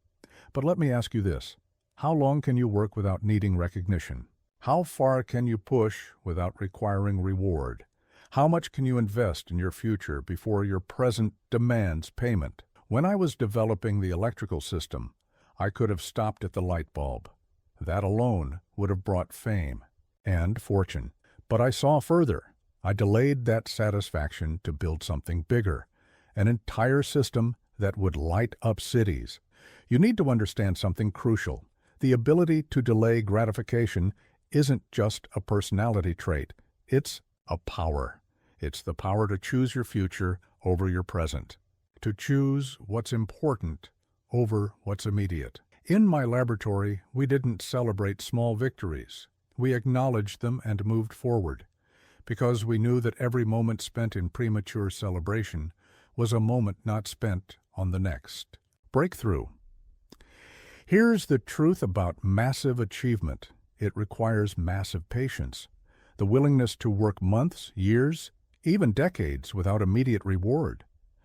But let me ask you this. How long can you work without needing recognition? How far can you push without requiring reward? How much can you invest in your future before your present demands payment? When I was developing the electrical system, I could have stopped at the light bulb. That alone would have brought fame and fortune. But I saw further. I delayed that satisfaction to build something bigger, an entire system that would light up cities. You need to understand something crucial. The ability to delay gratification isn't just a personality trait. It's a power. It's the power to choose your future over your present, to choose what's important over what's immediate. In my laboratory, we didn't celebrate small victories. We acknowledged them and moved forward, because we knew that every moment spent in premature celebration was a moment not spent on the next. Breakthrough. Here's the truth about massive achievement. It requires massive patience, the willingness to work months, years, even decades without immediate reward,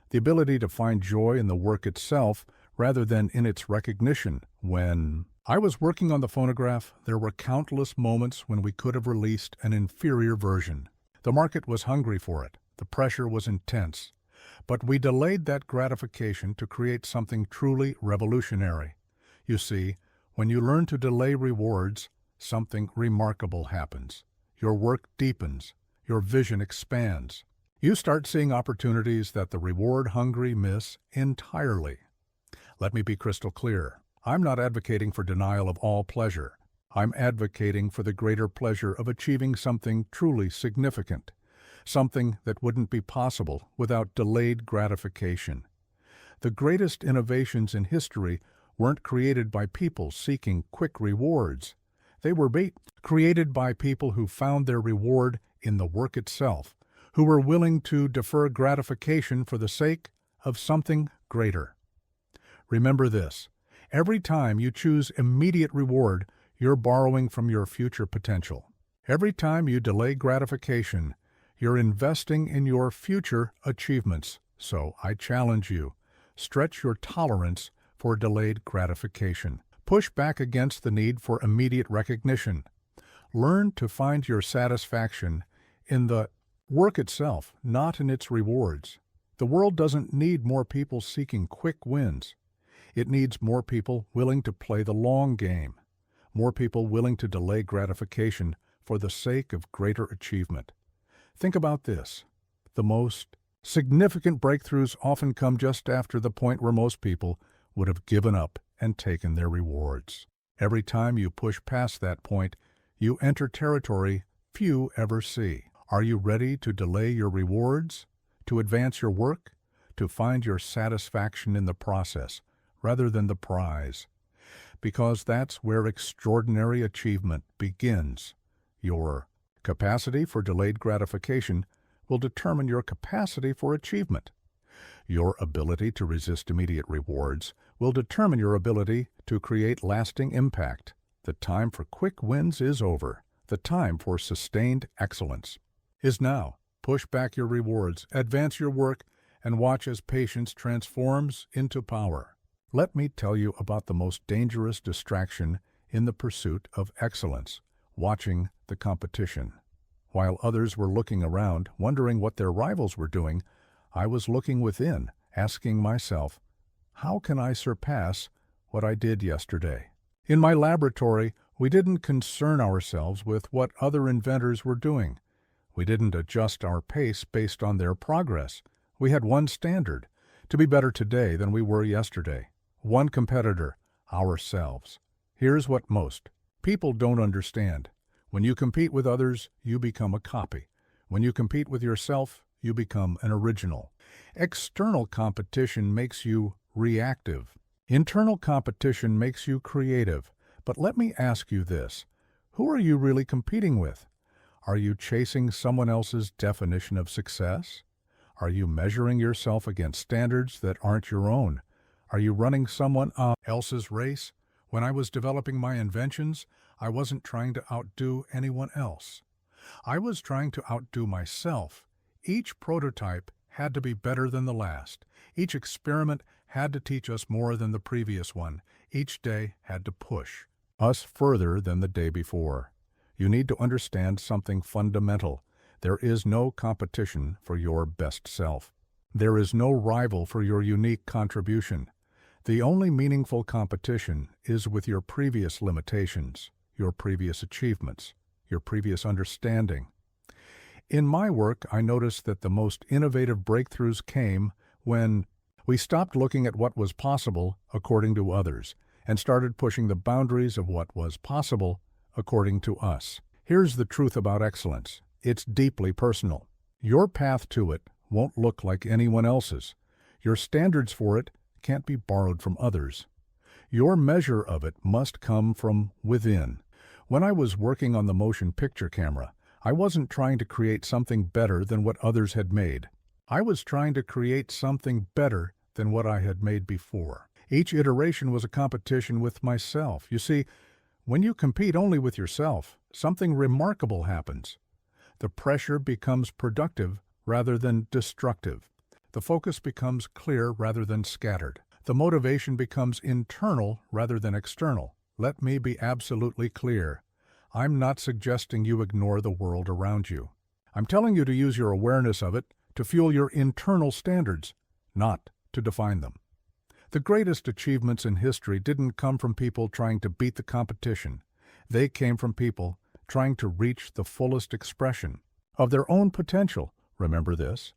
the ability to find joy in the work itself rather than in its recognition. When I was working on the phonograph, there were countless moments when we could have released an inferior version. The market was hungry for it. The pressure was intense. But we delayed that gratification to create something truly revolutionary. You see, when you learn to delay rewards, something remarkable happens. Your work deepens. Your vision expands. You start seeing opportunities that the reward-hungry miss entirely. Let me be crystal clear. I'm not advocating for denial of all pleasure. I'm advocating for the greater pleasure of achieving something truly significant, something that wouldn't be possible without delayed gratification. The greatest innovations in history weren't created by people seeking quick rewards. They were created by people who found their reward in the work itself, who were willing to defer gratification for the sake of something greater. Remember this. Every time you choose immediate reward, you're borrowing from your future potential. Every time you delay gratification, you're investing in your future achievements. So I challenge you, stretch your tolerance for delayed gratification. Push back against the need for immediate recognition. Learn to find your satisfaction in the work itself, not in its rewards. The world doesn't need more people seeking quick wins. It needs more people willing to play the long game, more people willing to delay gratification for the sake of greater achievement. Think about this. The most significant breakthroughs often come just after the point where most people would have given up and taken their rewards. Every time you push past that point, you enter territory few ever see. Are you ready to delay your rewards, to advance your work, to find your satisfaction in the process rather than the prize? Because that's where extraordinary achievement begins. Your capacity for delayed gratification will determine your capacity for achievement. Your ability to resist immediate rewards will determine your ability to create lasting impact. The time for quick wins is over. The time for sustained excellence is now. Push back your rewards, advance your work, and watch as patience transforms into power. Let me tell you about the most dangerous distraction in the pursuit of excellence, watching the competition. While others were looking around, wondering what their rivals were doing, I was looking within, asking myself, how can I surpass what I did yesterday? In my laboratory, we didn't concern ourselves with what other inventors were doing. We didn't adjust our pace based on their progress. We had one standard, to be better today than we were yesterday. One competitor, ourselves. Here's what most people don't understand. When you compete with others, you become a copy. When you compete with yourself, you become an original. External competition makes you reactive. Internal competition makes you creative. But let me ask you this. Who are you really competing with? Are you chasing someone else's definition of success? Are you measuring yourself against standards that aren't your own? Are you running someone else's race? When I was developing my inventions, I wasn't trying to outdo anyone else. I was trying to outdo myself. Each prototype had to be better than the last. Each experiment had to teach us more than the previous one. Each day had to push us further than the day before. You need to understand something fundamental. There is no competition for your best self. There is no rival for your unique contribution. The only meaningful competition is with your previous limitations, your previous achievements, your previous understanding. In my work, I noticed that the most innovative breakthroughs came when we stopped looking at what was possible according to others and started pushing the boundaries of what was possible according to us. Here's the truth about excellence. It's deeply personal. Your path to it won't look like anyone else's. Your standards for it can't be borrowed from others. Your measure of it must come from within. When I was working on the motion picture camera, I wasn't trying to create something better than what others had made. I was trying to create something better than what I had made before. Each iteration was a competition with myself. You see, when you compete only with yourself, something remarkable happens. The pressure becomes productive rather than destructive. The focus becomes clear rather than scattered. The motivation becomes internal rather than external. Let me be absolutely clear. I'm not suggesting you ignore the world around you. I'm telling you to use your awareness of it to fuel your internal standards, not to define them. The greatest achievements in history didn't come from people trying to beat the competition. They came from people trying to reach the fullest expression of their own potential. Remember this.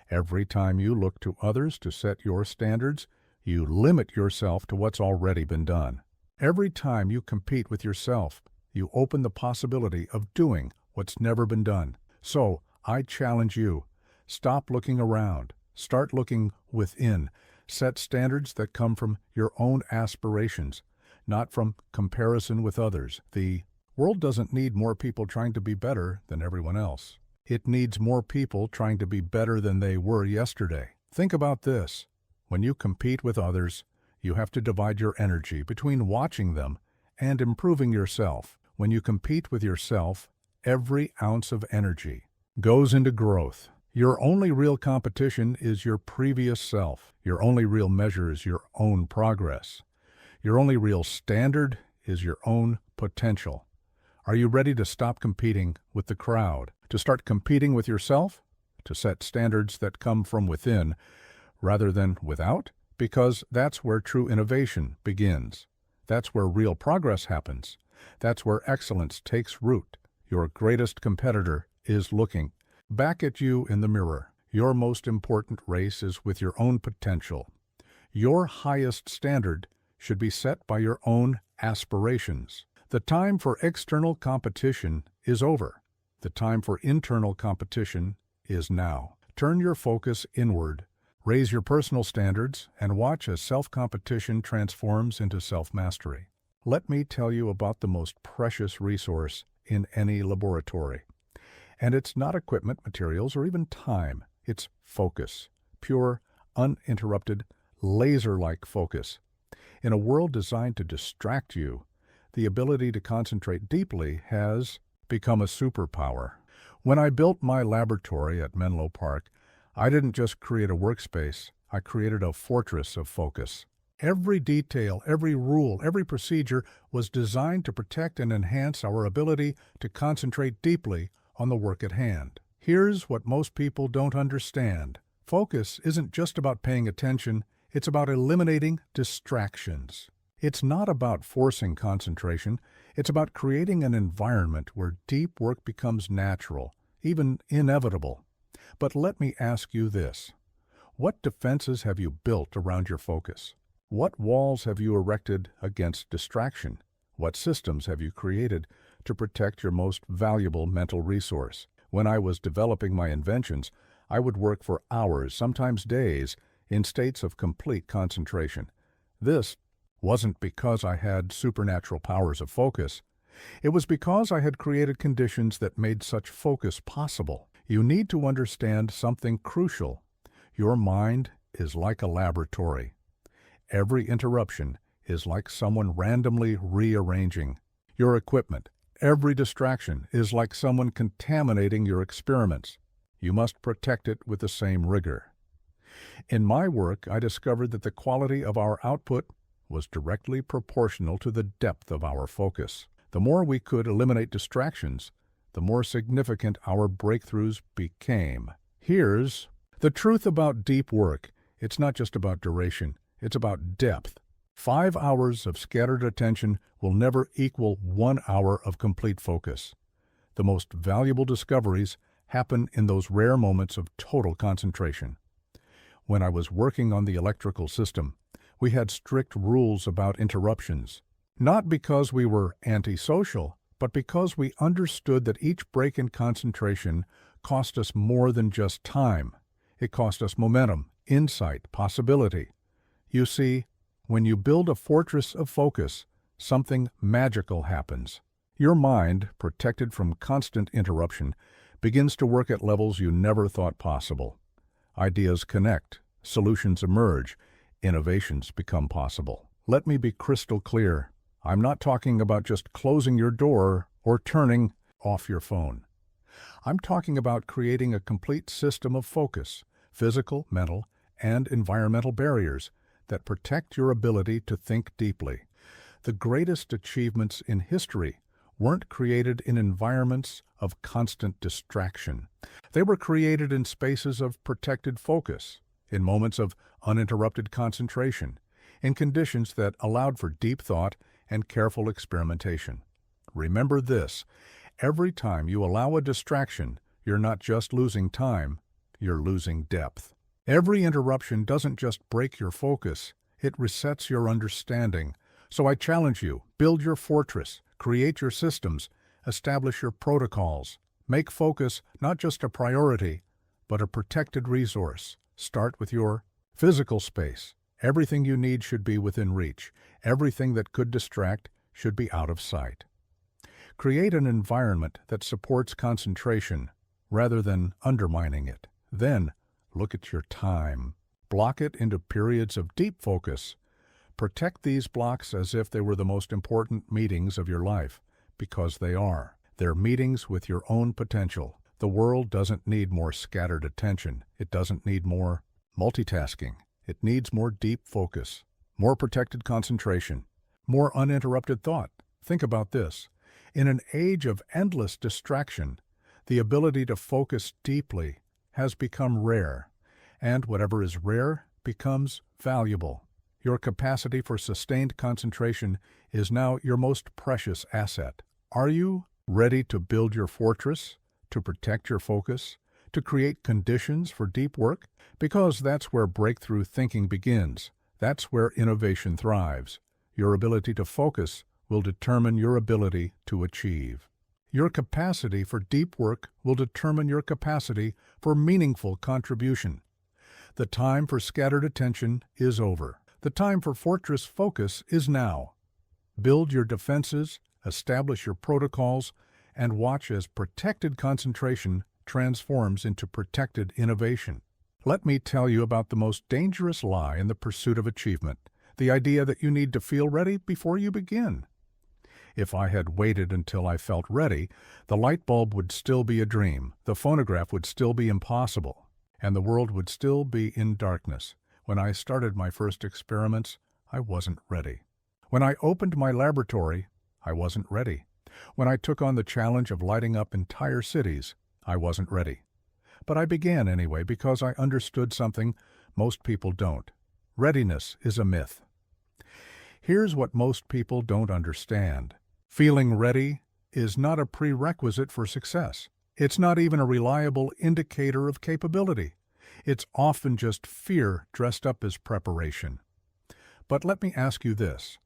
Every time you look to others to set your standards, you limit yourself to what's already been done. Every time you compete with yourself, you open the possibility of doing what's never been done. So, I challenge you, stop looking around, start looking within. Set standards that come from your own aspirations, not from comparison with others. The world doesn't need more people trying to be better than everyone else. It needs more people trying to be better than they were yesterday. Think about this. When you compete with others, you have to divide your energy between watching them and improving yourself. When you compete with yourself, every ounce of energy goes into growth. Your only real competition is your previous self. Your only real measure is your own progress. Your only real standard is your own potential. Are you ready to stop competing with the crowd? To start competing with yourself? To set standards that come from within rather than without? Because that's where true innovation begins. That's where real progress happens. That's where excellence takes root. Your greatest competitor is looking back at you in the mirror. Your most important race is with your own potential. Your highest standard should be set by your own aspirations. The time for external competition is over. The time for internal competition is now. Turn your focus inward. Raise your personal standards and watch as self-competition transforms into self-mastery. Let me tell you about the most precious resource in any laboratory. And it's not equipment, materials, or even time. It's focus. Pure, uninterrupted, laser-like focus. In a world designed to distract you, the ability to concentrate deeply has become a superpower. When I built my laboratory at Menlo Park, I didn't just create a workspace, I created a fortress of focus. Every detail, every rule, every procedure was designed to protect and enhance our ability to concentrate deeply on the work at hand. Here's what most people don't understand. Focus isn't just about paying attention, it's about eliminating distractions. It's not about forcing concentration, it's about creating an environment where deep work becomes natural, even inevitable. But let me ask you this. What defenses have you built around your focus? What walls have you erected against distraction? What systems have you created to protect your most valuable mental resource? When I was developing my inventions, I would work for hours, sometimes days, in states of complete concentration. This wasn't because I had supernatural powers of focus. It was because I had created conditions that made such focus possible. You need to understand something crucial. Your mind is like a laboratory. Every interruption is like someone randomly rearranging your equipment. Every distraction is like someone contaminating your experiments. You must protect it with the same rigor. In my work, I discovered that the quality of our output was directly proportional to the depth of our focus. The more we could eliminate distractions, the more significant our breakthroughs became. Here's the truth about deep work. It's not just about duration, it's about depth. 5 hours of scattered attention will never equal 1 hour of complete focus. The most valuable discoveries happen in those rare moments of total concentration. When I was working on the electrical system, we had strict rules about interruptions. Not because we were antisocial, but because we understood that each break in concentration cost us more than just time. It cost us momentum, insight, possibility. You see, when you build a fortress of focus, something magical happens. Your mind, protected from constant interruption, begins to work at levels you never thought possible. Ideas connect, solutions emerge, innovations become possible. Let me be crystal clear. I'm not talking about just closing your door or turning off your phone. I'm talking about creating a complete system of focus, physical, mental, and environmental barriers that protect your ability to think deeply. The greatest achievements in history weren't created in environments of constant distraction. They were created in spaces of protected focus, in moments of uninterrupted concentration, in conditions that allowed for deep thought and careful experimentation. Remember this: every time you allow a distraction, you're not just losing time, you're losing depth. Every interruption doesn't just break your focus, it resets your understanding. So I challenge you, build your fortress, create your systems, establish your protocols. Make focus not just a priority, but a protected resource. Start with your physical space. Everything you need should be within reach. Everything that could distract should be out of sight. Create an environment that supports concentration rather than undermining it. Then, look at your time. Block it into periods of deep focus. Protect these blocks as if they were the most important meetings of your life, because they are. They're meetings with your own potential. The world doesn't need more scattered attention. It doesn't need more multitasking. It needs more deep focus, more protected concentration, more uninterrupted thought. Think about this. In an age of endless distraction, the ability to focus deeply has become rare, and whatever is rare becomes valuable. Your capacity for sustained concentration is now your most precious asset. Are you ready to build your fortress, to protect your focus, to create conditions for deep work? Because that's where breakthrough thinking begins. That's where innovation thrives. Your ability to focus will determine your ability to achieve. Your capacity for deep work will determine your capacity for meaningful contribution. The time for scattered attention is over. The time for fortress focus is now. Build your defenses, establish your protocols, and watch as protected concentration transforms into protected innovation. Let me tell you about the most dangerous lie in the pursuit of achievement, the idea that you need to feel ready before you begin. If I had waited until I felt ready, the light bulb would still be a dream, the phonograph would still be impossible, and the world would still be in darkness. When I started my first experiments, I wasn't ready. When I opened my laboratory, I wasn't ready. When I took on the challenge of lighting up entire cities, I wasn't ready. But I began anyway because I understood something most people don't. Readiness is a myth. Here's what most people don't understand. Feeling ready is not a prerequisite for success. It's not even a reliable indicator of capability. It's often just fear dressed up as preparation. But let me ask you this.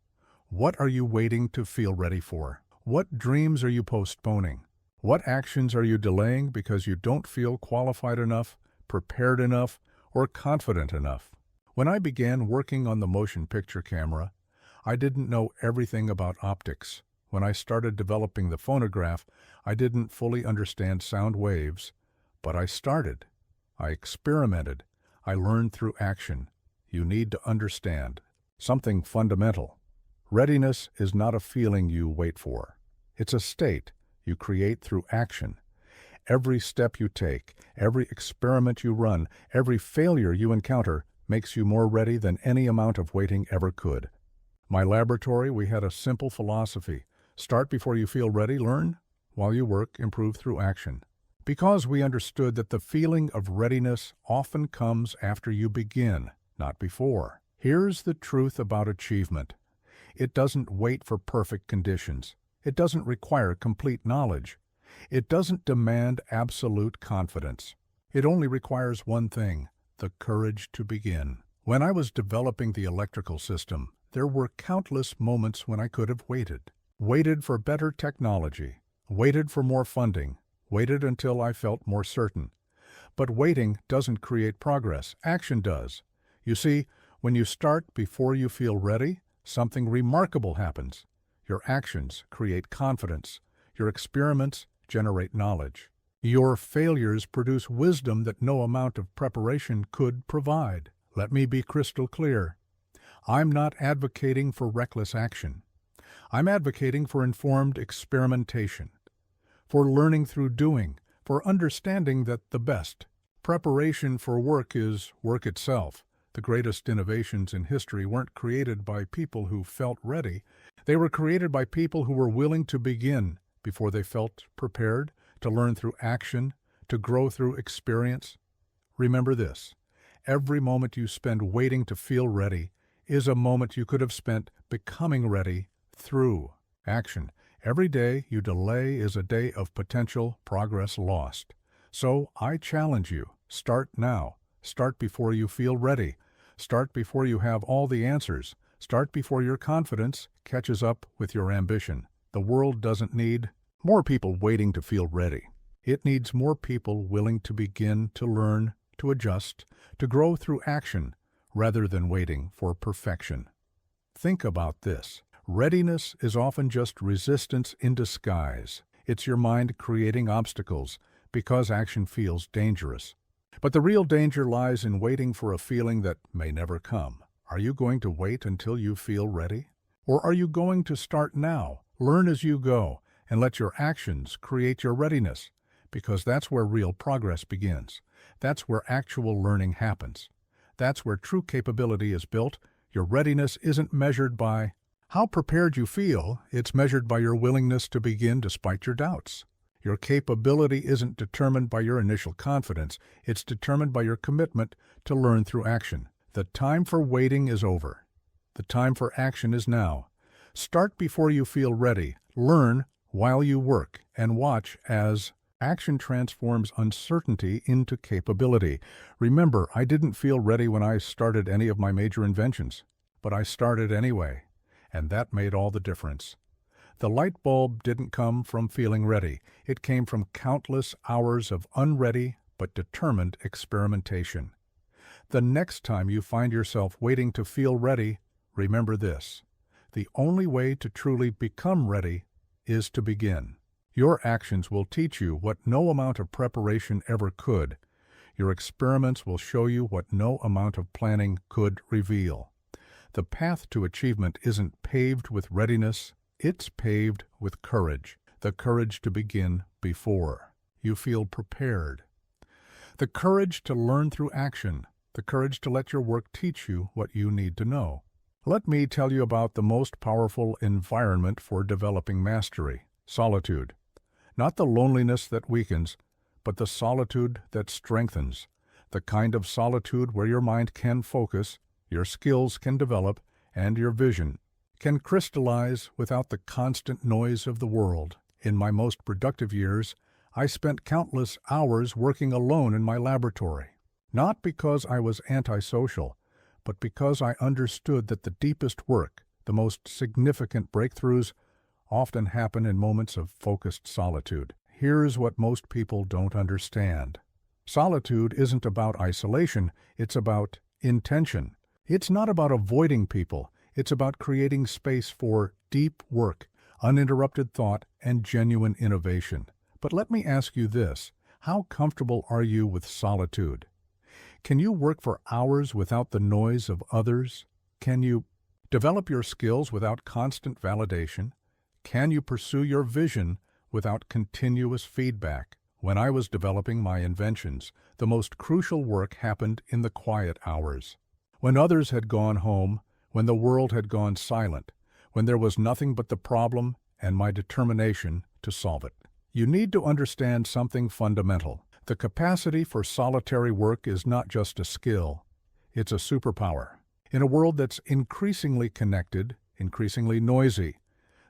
What are you waiting to feel ready for? What dreams are you postponing? What actions are you delaying because you don't feel qualified enough, prepared enough, or confident enough? When I began working on the motion picture camera, I didn't know everything about optics. When I started developing the phonograph, I didn't fully understand sound waves, But I started. I experimented. I learned through action. You need to understand something fundamental. Readiness is not a feeling you wait for. It's a state you create through action. Every step you take, every experiment you run, every failure you encounter makes you more ready than any amount of waiting ever could. My laboratory, we had a simple philosophy. Start before you feel ready, learn while you work, improve through action. Because we understood that the feeling of readiness often comes after you begin, not before. Here's the truth about achievement. It doesn't wait for perfect conditions. It doesn't require complete knowledge. It doesn't demand absolute confidence. It only requires one thing: the courage to begin. When I was developing the electrical system, there were countless moments when I could have waited. Waited for better technology. Waited for more funding. Waited until I felt more certain. But waiting doesn't create progress. Action does. You see, when you start before you feel ready, something remarkable happens. Your actions create confidence. Your experiments generate knowledge. Your failures produce wisdom that no amount of preparation could provide. Let me be crystal clear. I'm not advocating for reckless action. I'm advocating for informed experimentation, for learning through doing, for understanding that the best preparation for work is work itself. The greatest innovations in history weren't created by people who felt ready. They were created by people who were willing to begin before they felt prepared, to learn through action, to grow through experience. Remember this: every moment you spend waiting to feel ready is a moment you could have spent becoming ready through action. Every day you delay is a day of potential progress lost. So I challenge you, start now. Start before you feel ready. Start before you have all the answers. Start before your confidence catches up with your ambition. The world doesn't need more people waiting to feel ready. It needs more people willing to begin, to learn, to adjust, to grow through action, rather than waiting for perfection. Think about this. Readiness is often just resistance in disguise. It's your mind creating obstacles because action feels dangerous. But the real danger lies in waiting for a feeling that may never come. Are you going to wait until you feel ready? Or are you going to start now, learn as you go, and let your actions create your readiness? Because that's where real progress begins. That's where actual learning happens. That's where true capability is built. Your readiness isn't measured by how prepared you feel. It's measured by your willingness to begin despite your doubts. Your capability isn't determined by your initial confidence. It's determined by your commitment to learn through action. The time for waiting is over. The time for action is now. Start before you feel ready. Learn while you work, and watch as action transforms uncertainty into capability. Remember, I didn't feel ready when I started any of my major inventions, but I started anyway, and that made all the difference. The light bulb didn't come from feeling ready. It came from countless hours of unready but determined experimentation. The next time you find yourself waiting to feel ready, remember this: the only way to truly become ready is to begin. Your actions will teach you what no amount of preparation ever could. Your experiments will show you what no amount of planning could reveal. The path to achievement isn't paved with readiness. It's paved with courage, the courage to begin before you feel prepared, the courage to learn through action, the courage to let your work teach you what you need to know. Let me tell you about the most powerful environment for developing mastery: solitude. Not the loneliness that weakens, but the solitude that strengthens, the kind of solitude where your mind can focus, your skills can develop, and your vision can crystallize without the constant noise of the world. In my most productive years, I spent countless hours working alone in my laboratory, not because I was antisocial, but because I understood that the deepest work, the most significant breakthroughs, often happen in moments of focused solitude. Here's what most people don't understand. Solitude isn't about isolation, it's about intention. It's not about avoiding people. It's about creating space for deep work, uninterrupted thought, and genuine innovation. But let me ask you this: How comfortable are you with solitude? Can you work for hours without the noise of others? Can you develop your skills without constant validation? Can you pursue your vision without continuous feedback? When I was developing my inventions, the most crucial work happened in the quiet hours. When others had gone home, when the world had gone silent, when there was nothing but the problem and my determination to solve it. You need to understand something fundamental. The capacity for solitary work is not just a skill, it's a superpower. In a world that's increasingly connected, increasingly noisy,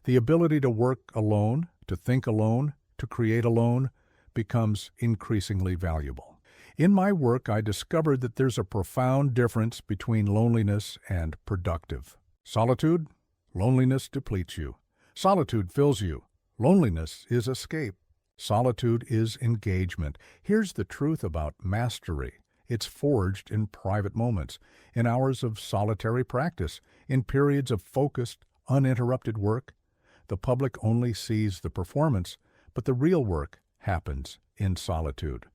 the ability to work alone, to think alone, to create alone, becomes increasingly valuable. In my work, I discovered that there's a profound difference between loneliness and productive. Solitude? Loneliness depletes you. Solitude fills you. Loneliness is escape. Solitude is engagement. Here's the truth about mastery. It's forged in private moments, in hours of solitary practice, in periods of focused, uninterrupted work. The public only sees the performance, but the real work happens in solitude.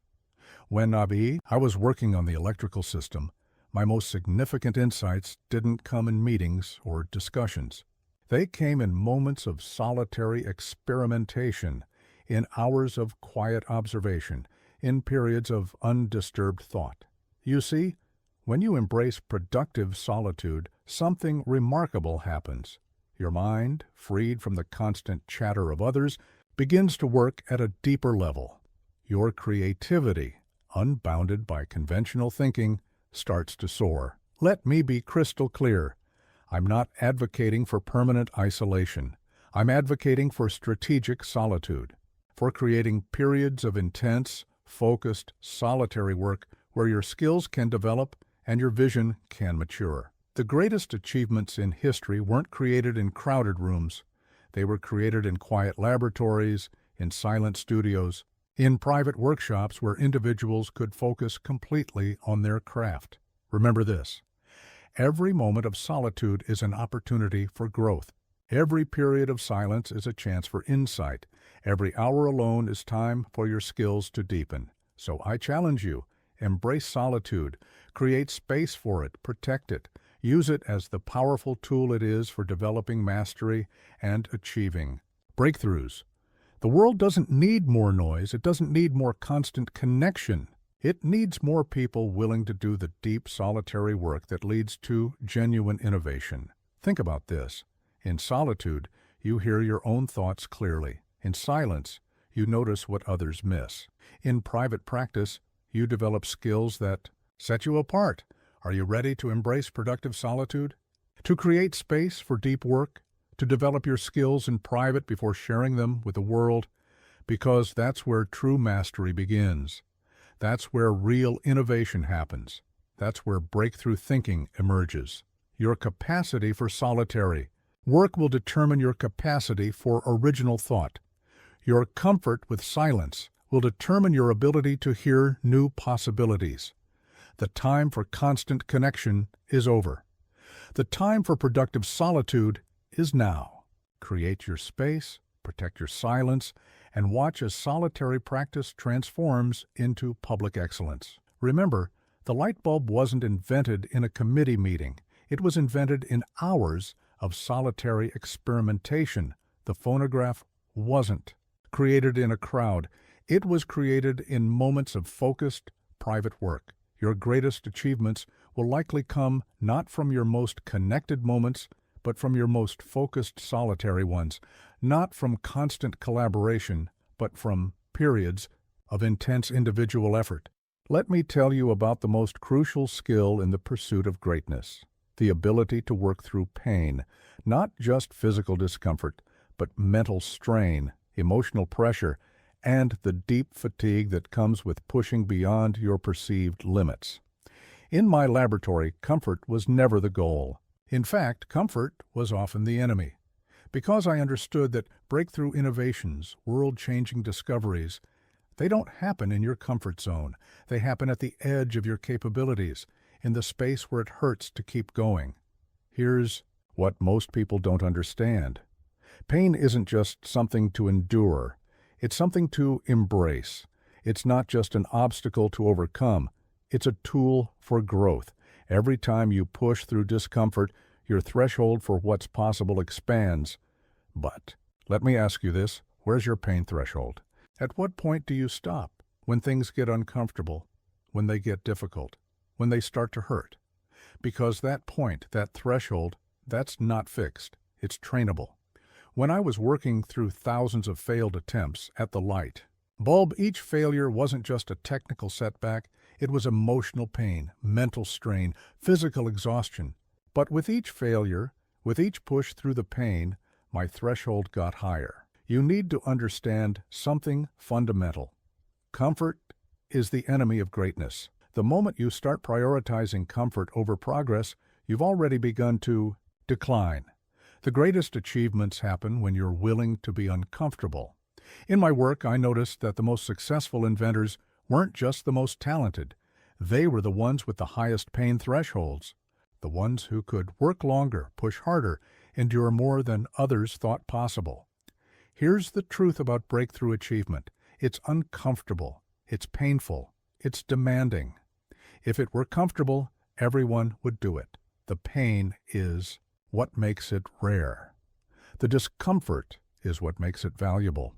When I was working on the electrical system, my most significant insights didn't come in meetings or discussions. They came in moments of solitary experimentation, in hours of quiet observation, in periods of undisturbed thought. You see, when you embrace productive solitude, something remarkable happens. Your mind, freed from the constant chatter of others, begins to work at a deeper level. Your creativity, unbounded by conventional thinking, starts to soar. Let me be crystal clear. I'm not advocating for permanent isolation. I'm advocating for strategic solitude, for creating periods of intense, focused, solitary work where your skills can develop and your vision can mature. The greatest achievements in history weren't created in crowded rooms. They were created in quiet laboratories, in silent studios, in private workshops where individuals could focus completely on their craft. Remember this: every moment of solitude is an opportunity for growth. Every period of silence is a chance for insight. Every hour alone is time for your skills to deepen. So I challenge you, embrace solitude, create space for it, protect it, use it as the powerful tool it is for developing mastery and achieving breakthroughs. The world doesn't need more noise. It doesn't need more constant connection. It needs more people willing to do the deep, solitary work that leads to genuine innovation. Think about this. In solitude, you hear your own thoughts clearly. In silence, you notice what others miss. In private practice, you develop skills that set you apart. Are you ready to embrace productive solitude? To create space for deep work? To develop your skills in private before sharing them with the world? Because that's where true mastery begins. That's where real innovation happens. That's where breakthrough thinking emerges. Your capacity for solitary work will determine your capacity for original thought. Your comfort with silence will determine your ability to hear new possibilities. The time for constant connection is over. The time for productive solitude is now. Create your space, protect your silence, and watch as solitary practice transforms into public excellence. Remember, the light bulb wasn't invented in a committee meeting. It was invented in hours of solitary experimentation. The phonograph wasn't created in a crowd. It was created in moments of focused, private work. Your greatest achievements will likely come not from your most connected moments, but from your most focused solitary ones, not from constant collaboration, but from periods of intense individual effort. Let me tell you about the most crucial skill in the pursuit of greatness: the ability to work through pain, not just physical discomfort, but mental strain, emotional pressure, and the deep fatigue that comes with pushing beyond your perceived limits. In my laboratory, comfort was never the goal. In fact, comfort was often the enemy. Because I understood that breakthrough innovations, world-changing discoveries, they don't happen in your comfort zone. They happen at the edge of your capabilities, in the space where it hurts to keep going. Here's what most people don't understand. Pain isn't just something to endure. It's something to embrace. It's not just an obstacle to overcome, it's a tool for growth. Every time you push through discomfort, your threshold for what's possible expands. But let me ask you this, where's your pain threshold? At what point do you stop? When things get uncomfortable, when they get difficult, when they start to hurt? Because that point, that threshold, that's not fixed. It's trainable. When I was working through thousands of failed attempts at the light bulb, each failure wasn't just a technical setback, it was emotional pain, mental strain, physical exhaustion. But with each failure, with each push through the pain, my threshold got higher. You need to understand something fundamental. Comfort is the enemy of greatness. The moment you start prioritizing comfort over progress, you've already begun to decline. The greatest achievements happen when you're willing to be uncomfortable. In my work, I noticed that the most successful inventors weren't just the most talented. They were the ones with the highest pain thresholds, the ones who could work longer, push harder, endure more than others thought possible. Here's the truth about breakthrough achievement. It's uncomfortable, it's painful, it's demanding. If it were comfortable, everyone would do it. The pain is what makes it rare. The discomfort is what makes it valuable.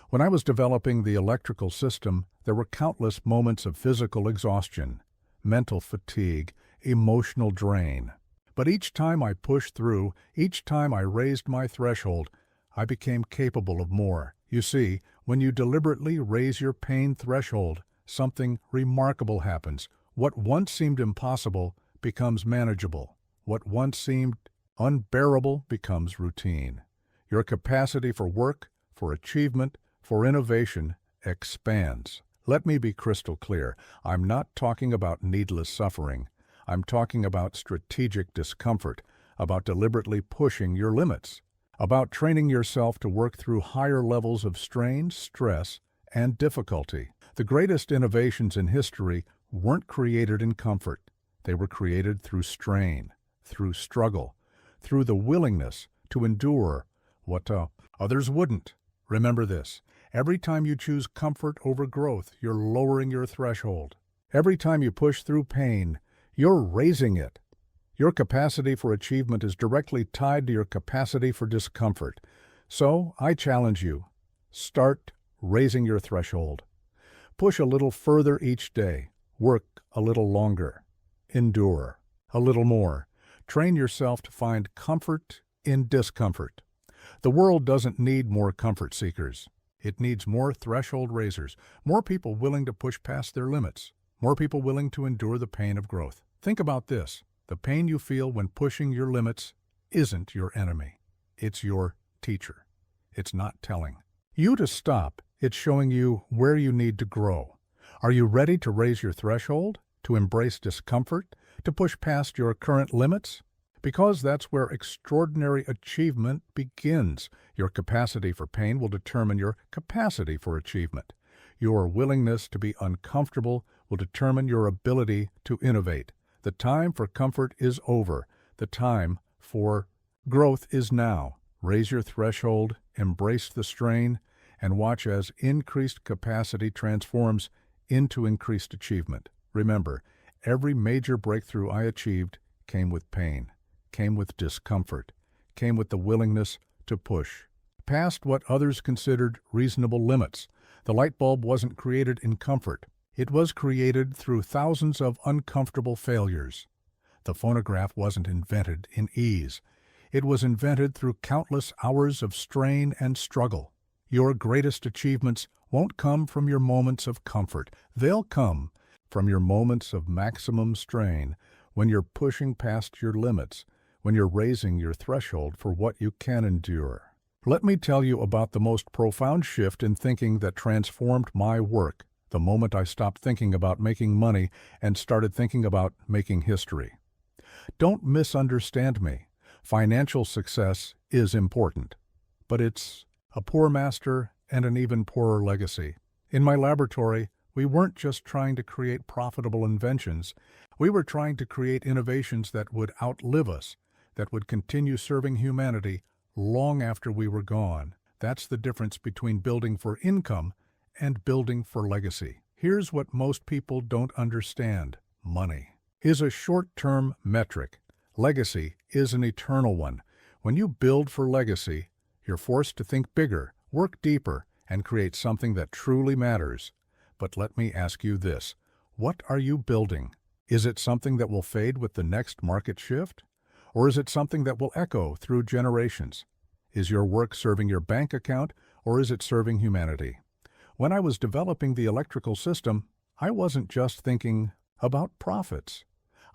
When I was developing the electrical system, there were countless moments of physical exhaustion, mental fatigue, emotional drain. But each time I pushed through, each time I raised my threshold, I became capable of more. You see, when you deliberately raise your pain threshold, something remarkable happens. What once seemed impossible becomes manageable. What once seemed unbearable becomes routine. Your capacity for work, for achievement, for innovation expands. Let me be crystal clear. I'm not talking about needless suffering. I'm talking about strategic discomfort, about deliberately pushing your limits, about training yourself to work through higher levels of strain, stress, and difficulty. The greatest innovations in history weren't created in comfort. They were created through strain, through struggle, through the willingness to endure what others wouldn't. Remember this. Every time you choose comfort over growth, you're lowering your threshold. Every time you push through pain, you're raising it. Your capacity for achievement is directly tied to your capacity for discomfort. So, I challenge you. Start raising your threshold. Push a little further each day. Work a little longer. Endure a little more. Train yourself to find comfort in discomfort. The world doesn't need more comfort seekers. It needs more threshold raisers, more people willing to push past their limits, more people willing to endure the pain of growth. Think about this. The pain you feel when pushing your limits isn't your enemy. It's your teacher. It's not telling you to stop. It's showing you where you need to grow. Are you ready to raise your threshold, to embrace discomfort, to push past your current limits? Because that's where extraordinary achievement begins. Your capacity for pain will determine your capacity for achievement. Your willingness to be uncomfortable will determine your ability to innovate. The time for comfort is over. The time for growth is now. Raise your threshold, embrace the strain, and watch as increased capacity transforms into increased achievement. Remember, every major breakthrough I achieved came with pain, came with discomfort, came with the willingness to push past what others considered reasonable limits. The light bulb wasn't created in comfort. It was created through thousands of uncomfortable failures. The phonograph wasn't invented in ease. It was invented through countless hours of strain and struggle. Your greatest achievements won't come from your moments of comfort. They'll come from your moments of maximum strain, when you're pushing past your limits, when you're raising your threshold for what you can endure. Let me tell you about the most profound shift in thinking that transformed my work, the moment I stopped thinking about making money and started thinking about making history. Don't misunderstand me. Financial success is important, but it's a poor master and an even poorer legacy. In my laboratory, we weren't just trying to create profitable inventions. We were trying to create innovations that would outlive us, that would continue serving humanity long after we were gone. That's the difference between building for income and building for legacy. Here's what most people don't understand. Money is a short-term metric. Legacy is an eternal one. When you build for legacy, you're forced to think bigger, work deeper, and create something that truly matters. But let me ask you this. What are you building? Is it something that will fade with the next market shift? Or is it something that will echo through generations? Is your work serving your bank account, or is it serving humanity? When I was developing the electrical system, I wasn't just thinking about profits.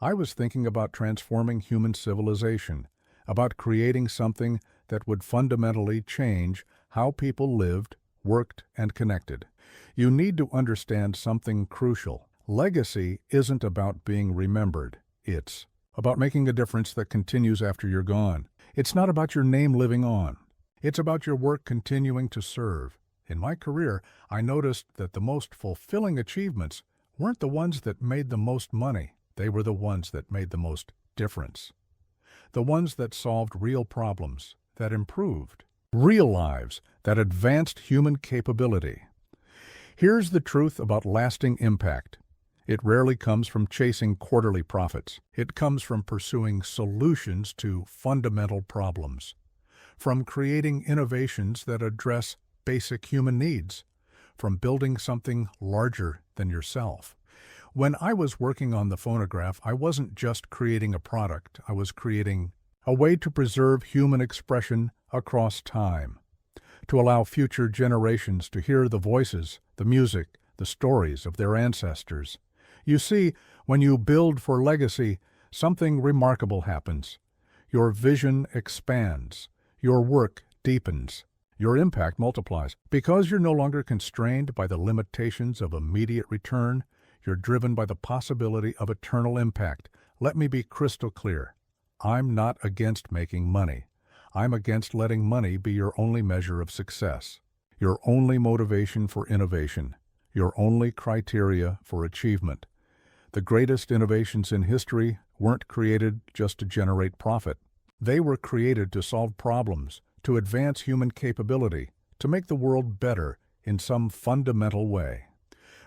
I was thinking about transforming human civilization, about creating something that would fundamentally change how people lived, worked, and connected. You need to understand something crucial. Legacy isn't about being remembered. It's about making a difference that continues after you're gone. It's not about your name living on. It's about your work continuing to serve. In my career, I noticed that the most fulfilling achievements weren't the ones that made the most money. They were the ones that made the most difference. The ones that solved real problems, that improved real lives, that advanced human capability. Here's the truth about lasting impact. It rarely comes from chasing quarterly profits. It comes from pursuing solutions to fundamental problems, from creating innovations that address basic human needs, from building something larger than yourself. When I was working on the phonograph, I wasn't just creating a product. I was creating a way to preserve human expression across time, to allow future generations to hear the voices, the music, the stories of their ancestors. You see, when you build for legacy, something remarkable happens. Your vision expands, your work deepens, your impact multiplies. Because you're no longer constrained by the limitations of immediate return, you're driven by the possibility of eternal impact. Let me be crystal clear. I'm not against making money. I'm against letting money be your only measure of success, your only motivation for innovation, your only criteria for achievement. The greatest innovations in history weren't created just to generate profit. They were created to solve problems, to advance human capability, to make the world better in some fundamental way.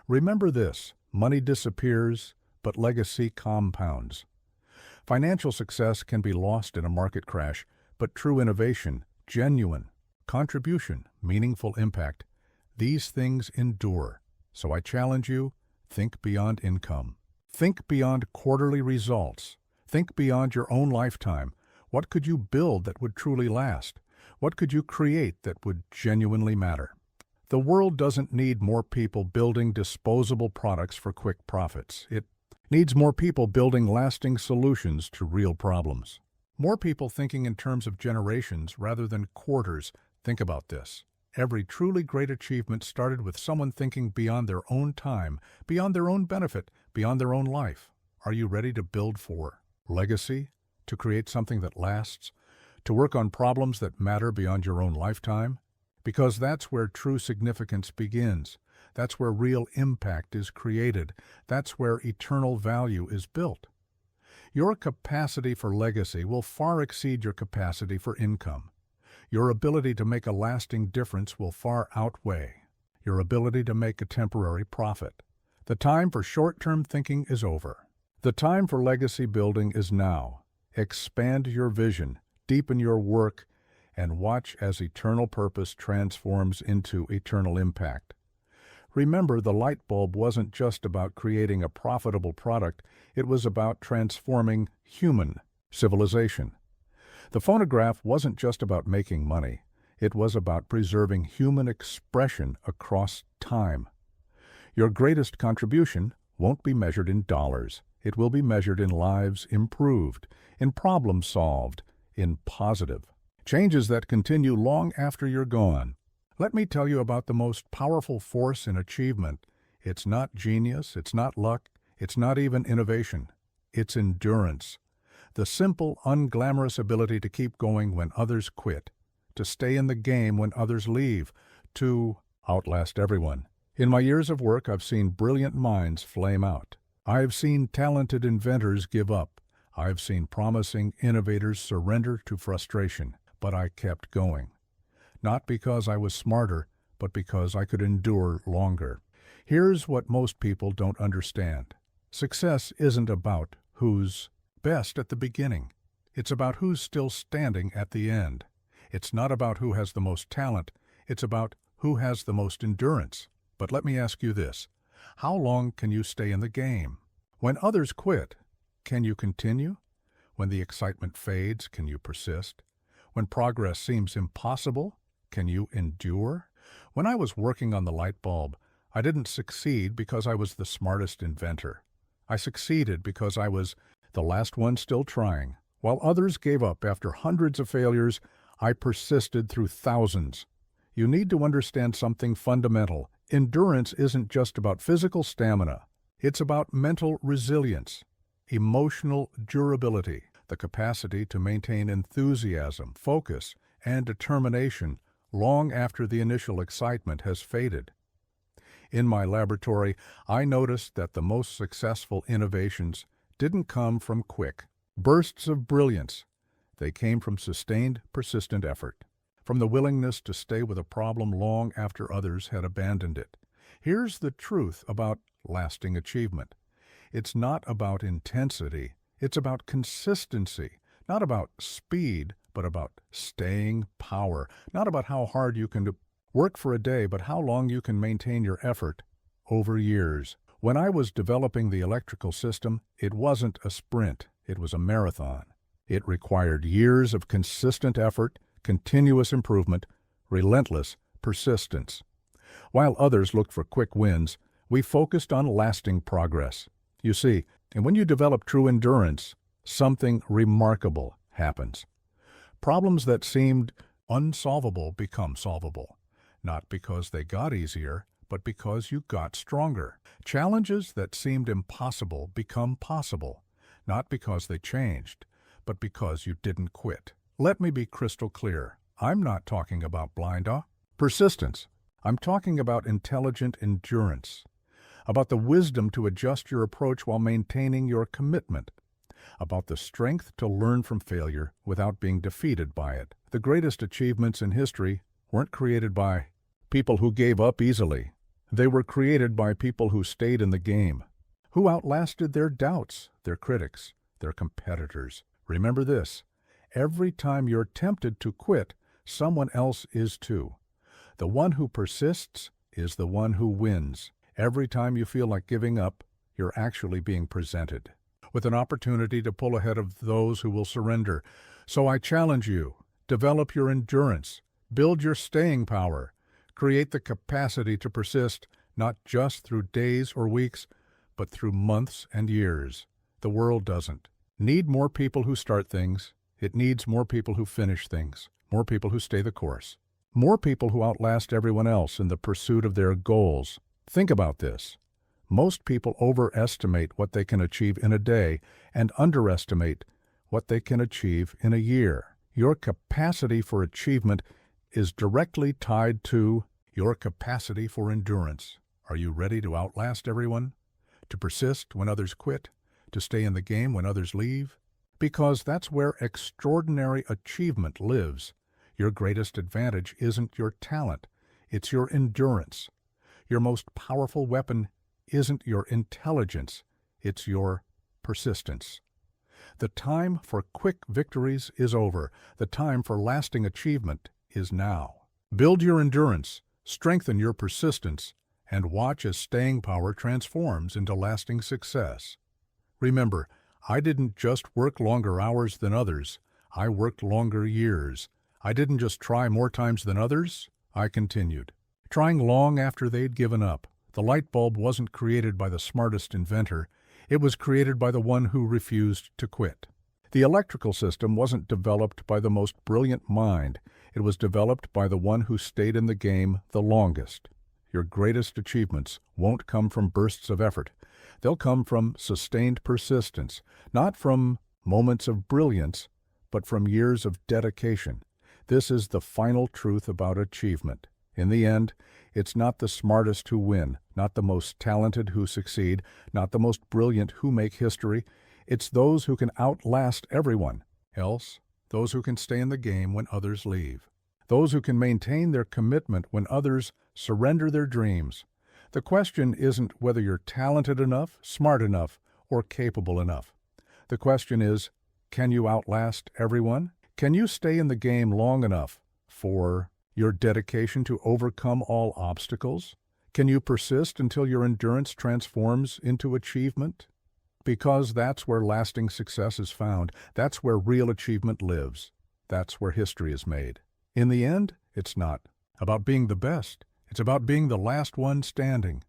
Remember this, money disappears, but legacy compounds. Financial success can be lost in a market crash, but true innovation, genuine contribution, meaningful impact, these things endure. So I challenge you, think beyond income. Think beyond quarterly results. Think beyond your own lifetime. What could you build that would truly last? What could you create that would genuinely matter? The world doesn't need more people building disposable products for quick profits. It needs more people building lasting solutions to real problems. More people thinking in terms of generations rather than quarters. Think about this. Every truly great achievement started with someone thinking beyond their own time, beyond their own benefit, beyond their own life. Are you ready to build for legacy? To create something that lasts? To work on problems that matter beyond your own lifetime? Because that's where true significance begins. That's where real impact is created. That's where eternal value is built. Your capacity for legacy will far exceed your capacity for income. Your ability to make a lasting difference will far outweigh your ability to make a temporary profit. The time for short-term thinking is over. The time for legacy building is now. Expand your vision, deepen your work, and watch as eternal purpose transforms into eternal impact. Remember, the light bulb wasn't just about creating a profitable product, it was about transforming human civilization. The phonograph wasn't just about making money, it was about preserving human expression across time. Your greatest contribution won't be measured in dollars. It will be measured in lives improved, in problems solved, in positive changes that continue long after you're gone. Let me tell you about the most powerful force in achievement. It's not genius, it's not luck, it's not even innovation. It's endurance. The simple, unglamorous ability to keep going when others quit, to stay in the game when others leave, to outlast everyone. In my years of work, I've seen brilliant minds flame out. I've seen talented inventors give up. I've seen promising innovators surrender to frustration. But I kept going. Not because I was smarter, but because I could endure longer. Here's what most people don't understand. Success isn't about who's best at the beginning. It's about who's still standing at the end. It's not about who has the most talent. It's about who has the most endurance. But let me ask you this. How long can you stay in the game? When others quit, can you continue? When the excitement fades, can you persist? When progress seems impossible, can you endure? When I was working on the light bulb, I didn't succeed because I was the smartest inventor. I succeeded because I was the last one still trying. While others gave up after hundreds of failures, I persisted through thousands. You need to understand something fundamental. Endurance isn't just about physical stamina. It's about mental resilience, emotional durability, the capacity to maintain enthusiasm, focus, and determination long after the initial excitement has faded. In my laboratory, I noticed that the most successful innovations didn't come from quick bursts of brilliance. They came from sustained, persistent effort, from the willingness to stay with a problem long after others had abandoned it. Here's the truth about lasting achievement. It's not about intensity, it's about consistency, not about speed, but about staying power, not about how hard you can work for a day, but how long you can maintain your effort over years. When I was developing the electrical system, it wasn't a sprint, it was a marathon. It required years of consistent effort, continuous improvement, relentless persistence. While others looked for quick wins, we focused on lasting progress. You see, and when you develop true endurance, something remarkable happens. Problems that seemed unsolvable become solvable, not because they got easier, but because you got stronger. Challenges that seemed impossible become possible, not because they changed, but because you didn't quit. Let me be crystal clear. I'm not talking about blind persistence. I'm talking about intelligent endurance, about the wisdom to adjust your approach while maintaining your commitment, about the strength to learn from failure without being defeated by it. The greatest achievements in history weren't created by people who gave up easily. They were created by people who stayed in the game, who outlasted their doubts, their critics, their competitors. Remember this, every time you're tempted to quit, someone else is too. The one who persists is the one who wins. Every time you feel like giving up, you're actually being presented with an opportunity to pull ahead of those who will surrender. So I challenge you, develop your endurance, build your staying power, create the capacity to persist, not just through days or weeks, but through months and years. The world doesn't need more people who start things. It needs more people who finish things, more people who stay the course, more people who outlast everyone else in the pursuit of their goals. Think about this. Most people overestimate what they can achieve in a day and underestimate what they can achieve in a year. Your capacity for achievement is directly tied to your capacity for endurance. Are you ready to outlast everyone? To persist when others quit? To stay in the game when others leave? Because that's where extraordinary achievement lives. Your greatest advantage isn't your talent, it's your endurance. Your most powerful weapon isn't your intelligence, it's your persistence. The time for quick victories is over. The time for lasting achievement is now. Build your endurance, strengthen your persistence, and watch as staying power transforms into lasting success. Remember, I didn't just work longer hours than others. I worked longer years. I didn't just try more times than others. I continued, trying long after they'd given up. The light bulb wasn't created by the smartest inventor. It was created by the one who refused to quit. The electrical system wasn't developed by the most brilliant mind. It was developed by the one who stayed in the game the longest. Your greatest achievements won't come from bursts of effort. They'll come from sustained persistence, not from moments of brilliance, but from years of dedication. This is the final truth about achievement. In the end, it's not the smartest who win, not the most talented who succeed, not the most brilliant who make history. It's those who can outlast everyone else, those who can stay in the game when others leave, those who can maintain their commitment when others surrender their dreams. The question isn't whether you're talented enough, smart enough, or capable enough. The question is, can you outlast everyone? Can you stay in the game long enough for your dedication to overcome all obstacles? Can you persist until your endurance transforms into achievement? Because that's where lasting success is found. That's where real achievement lives. That's where history is made. In the end, it's not about being the best. It's about being the last one standing.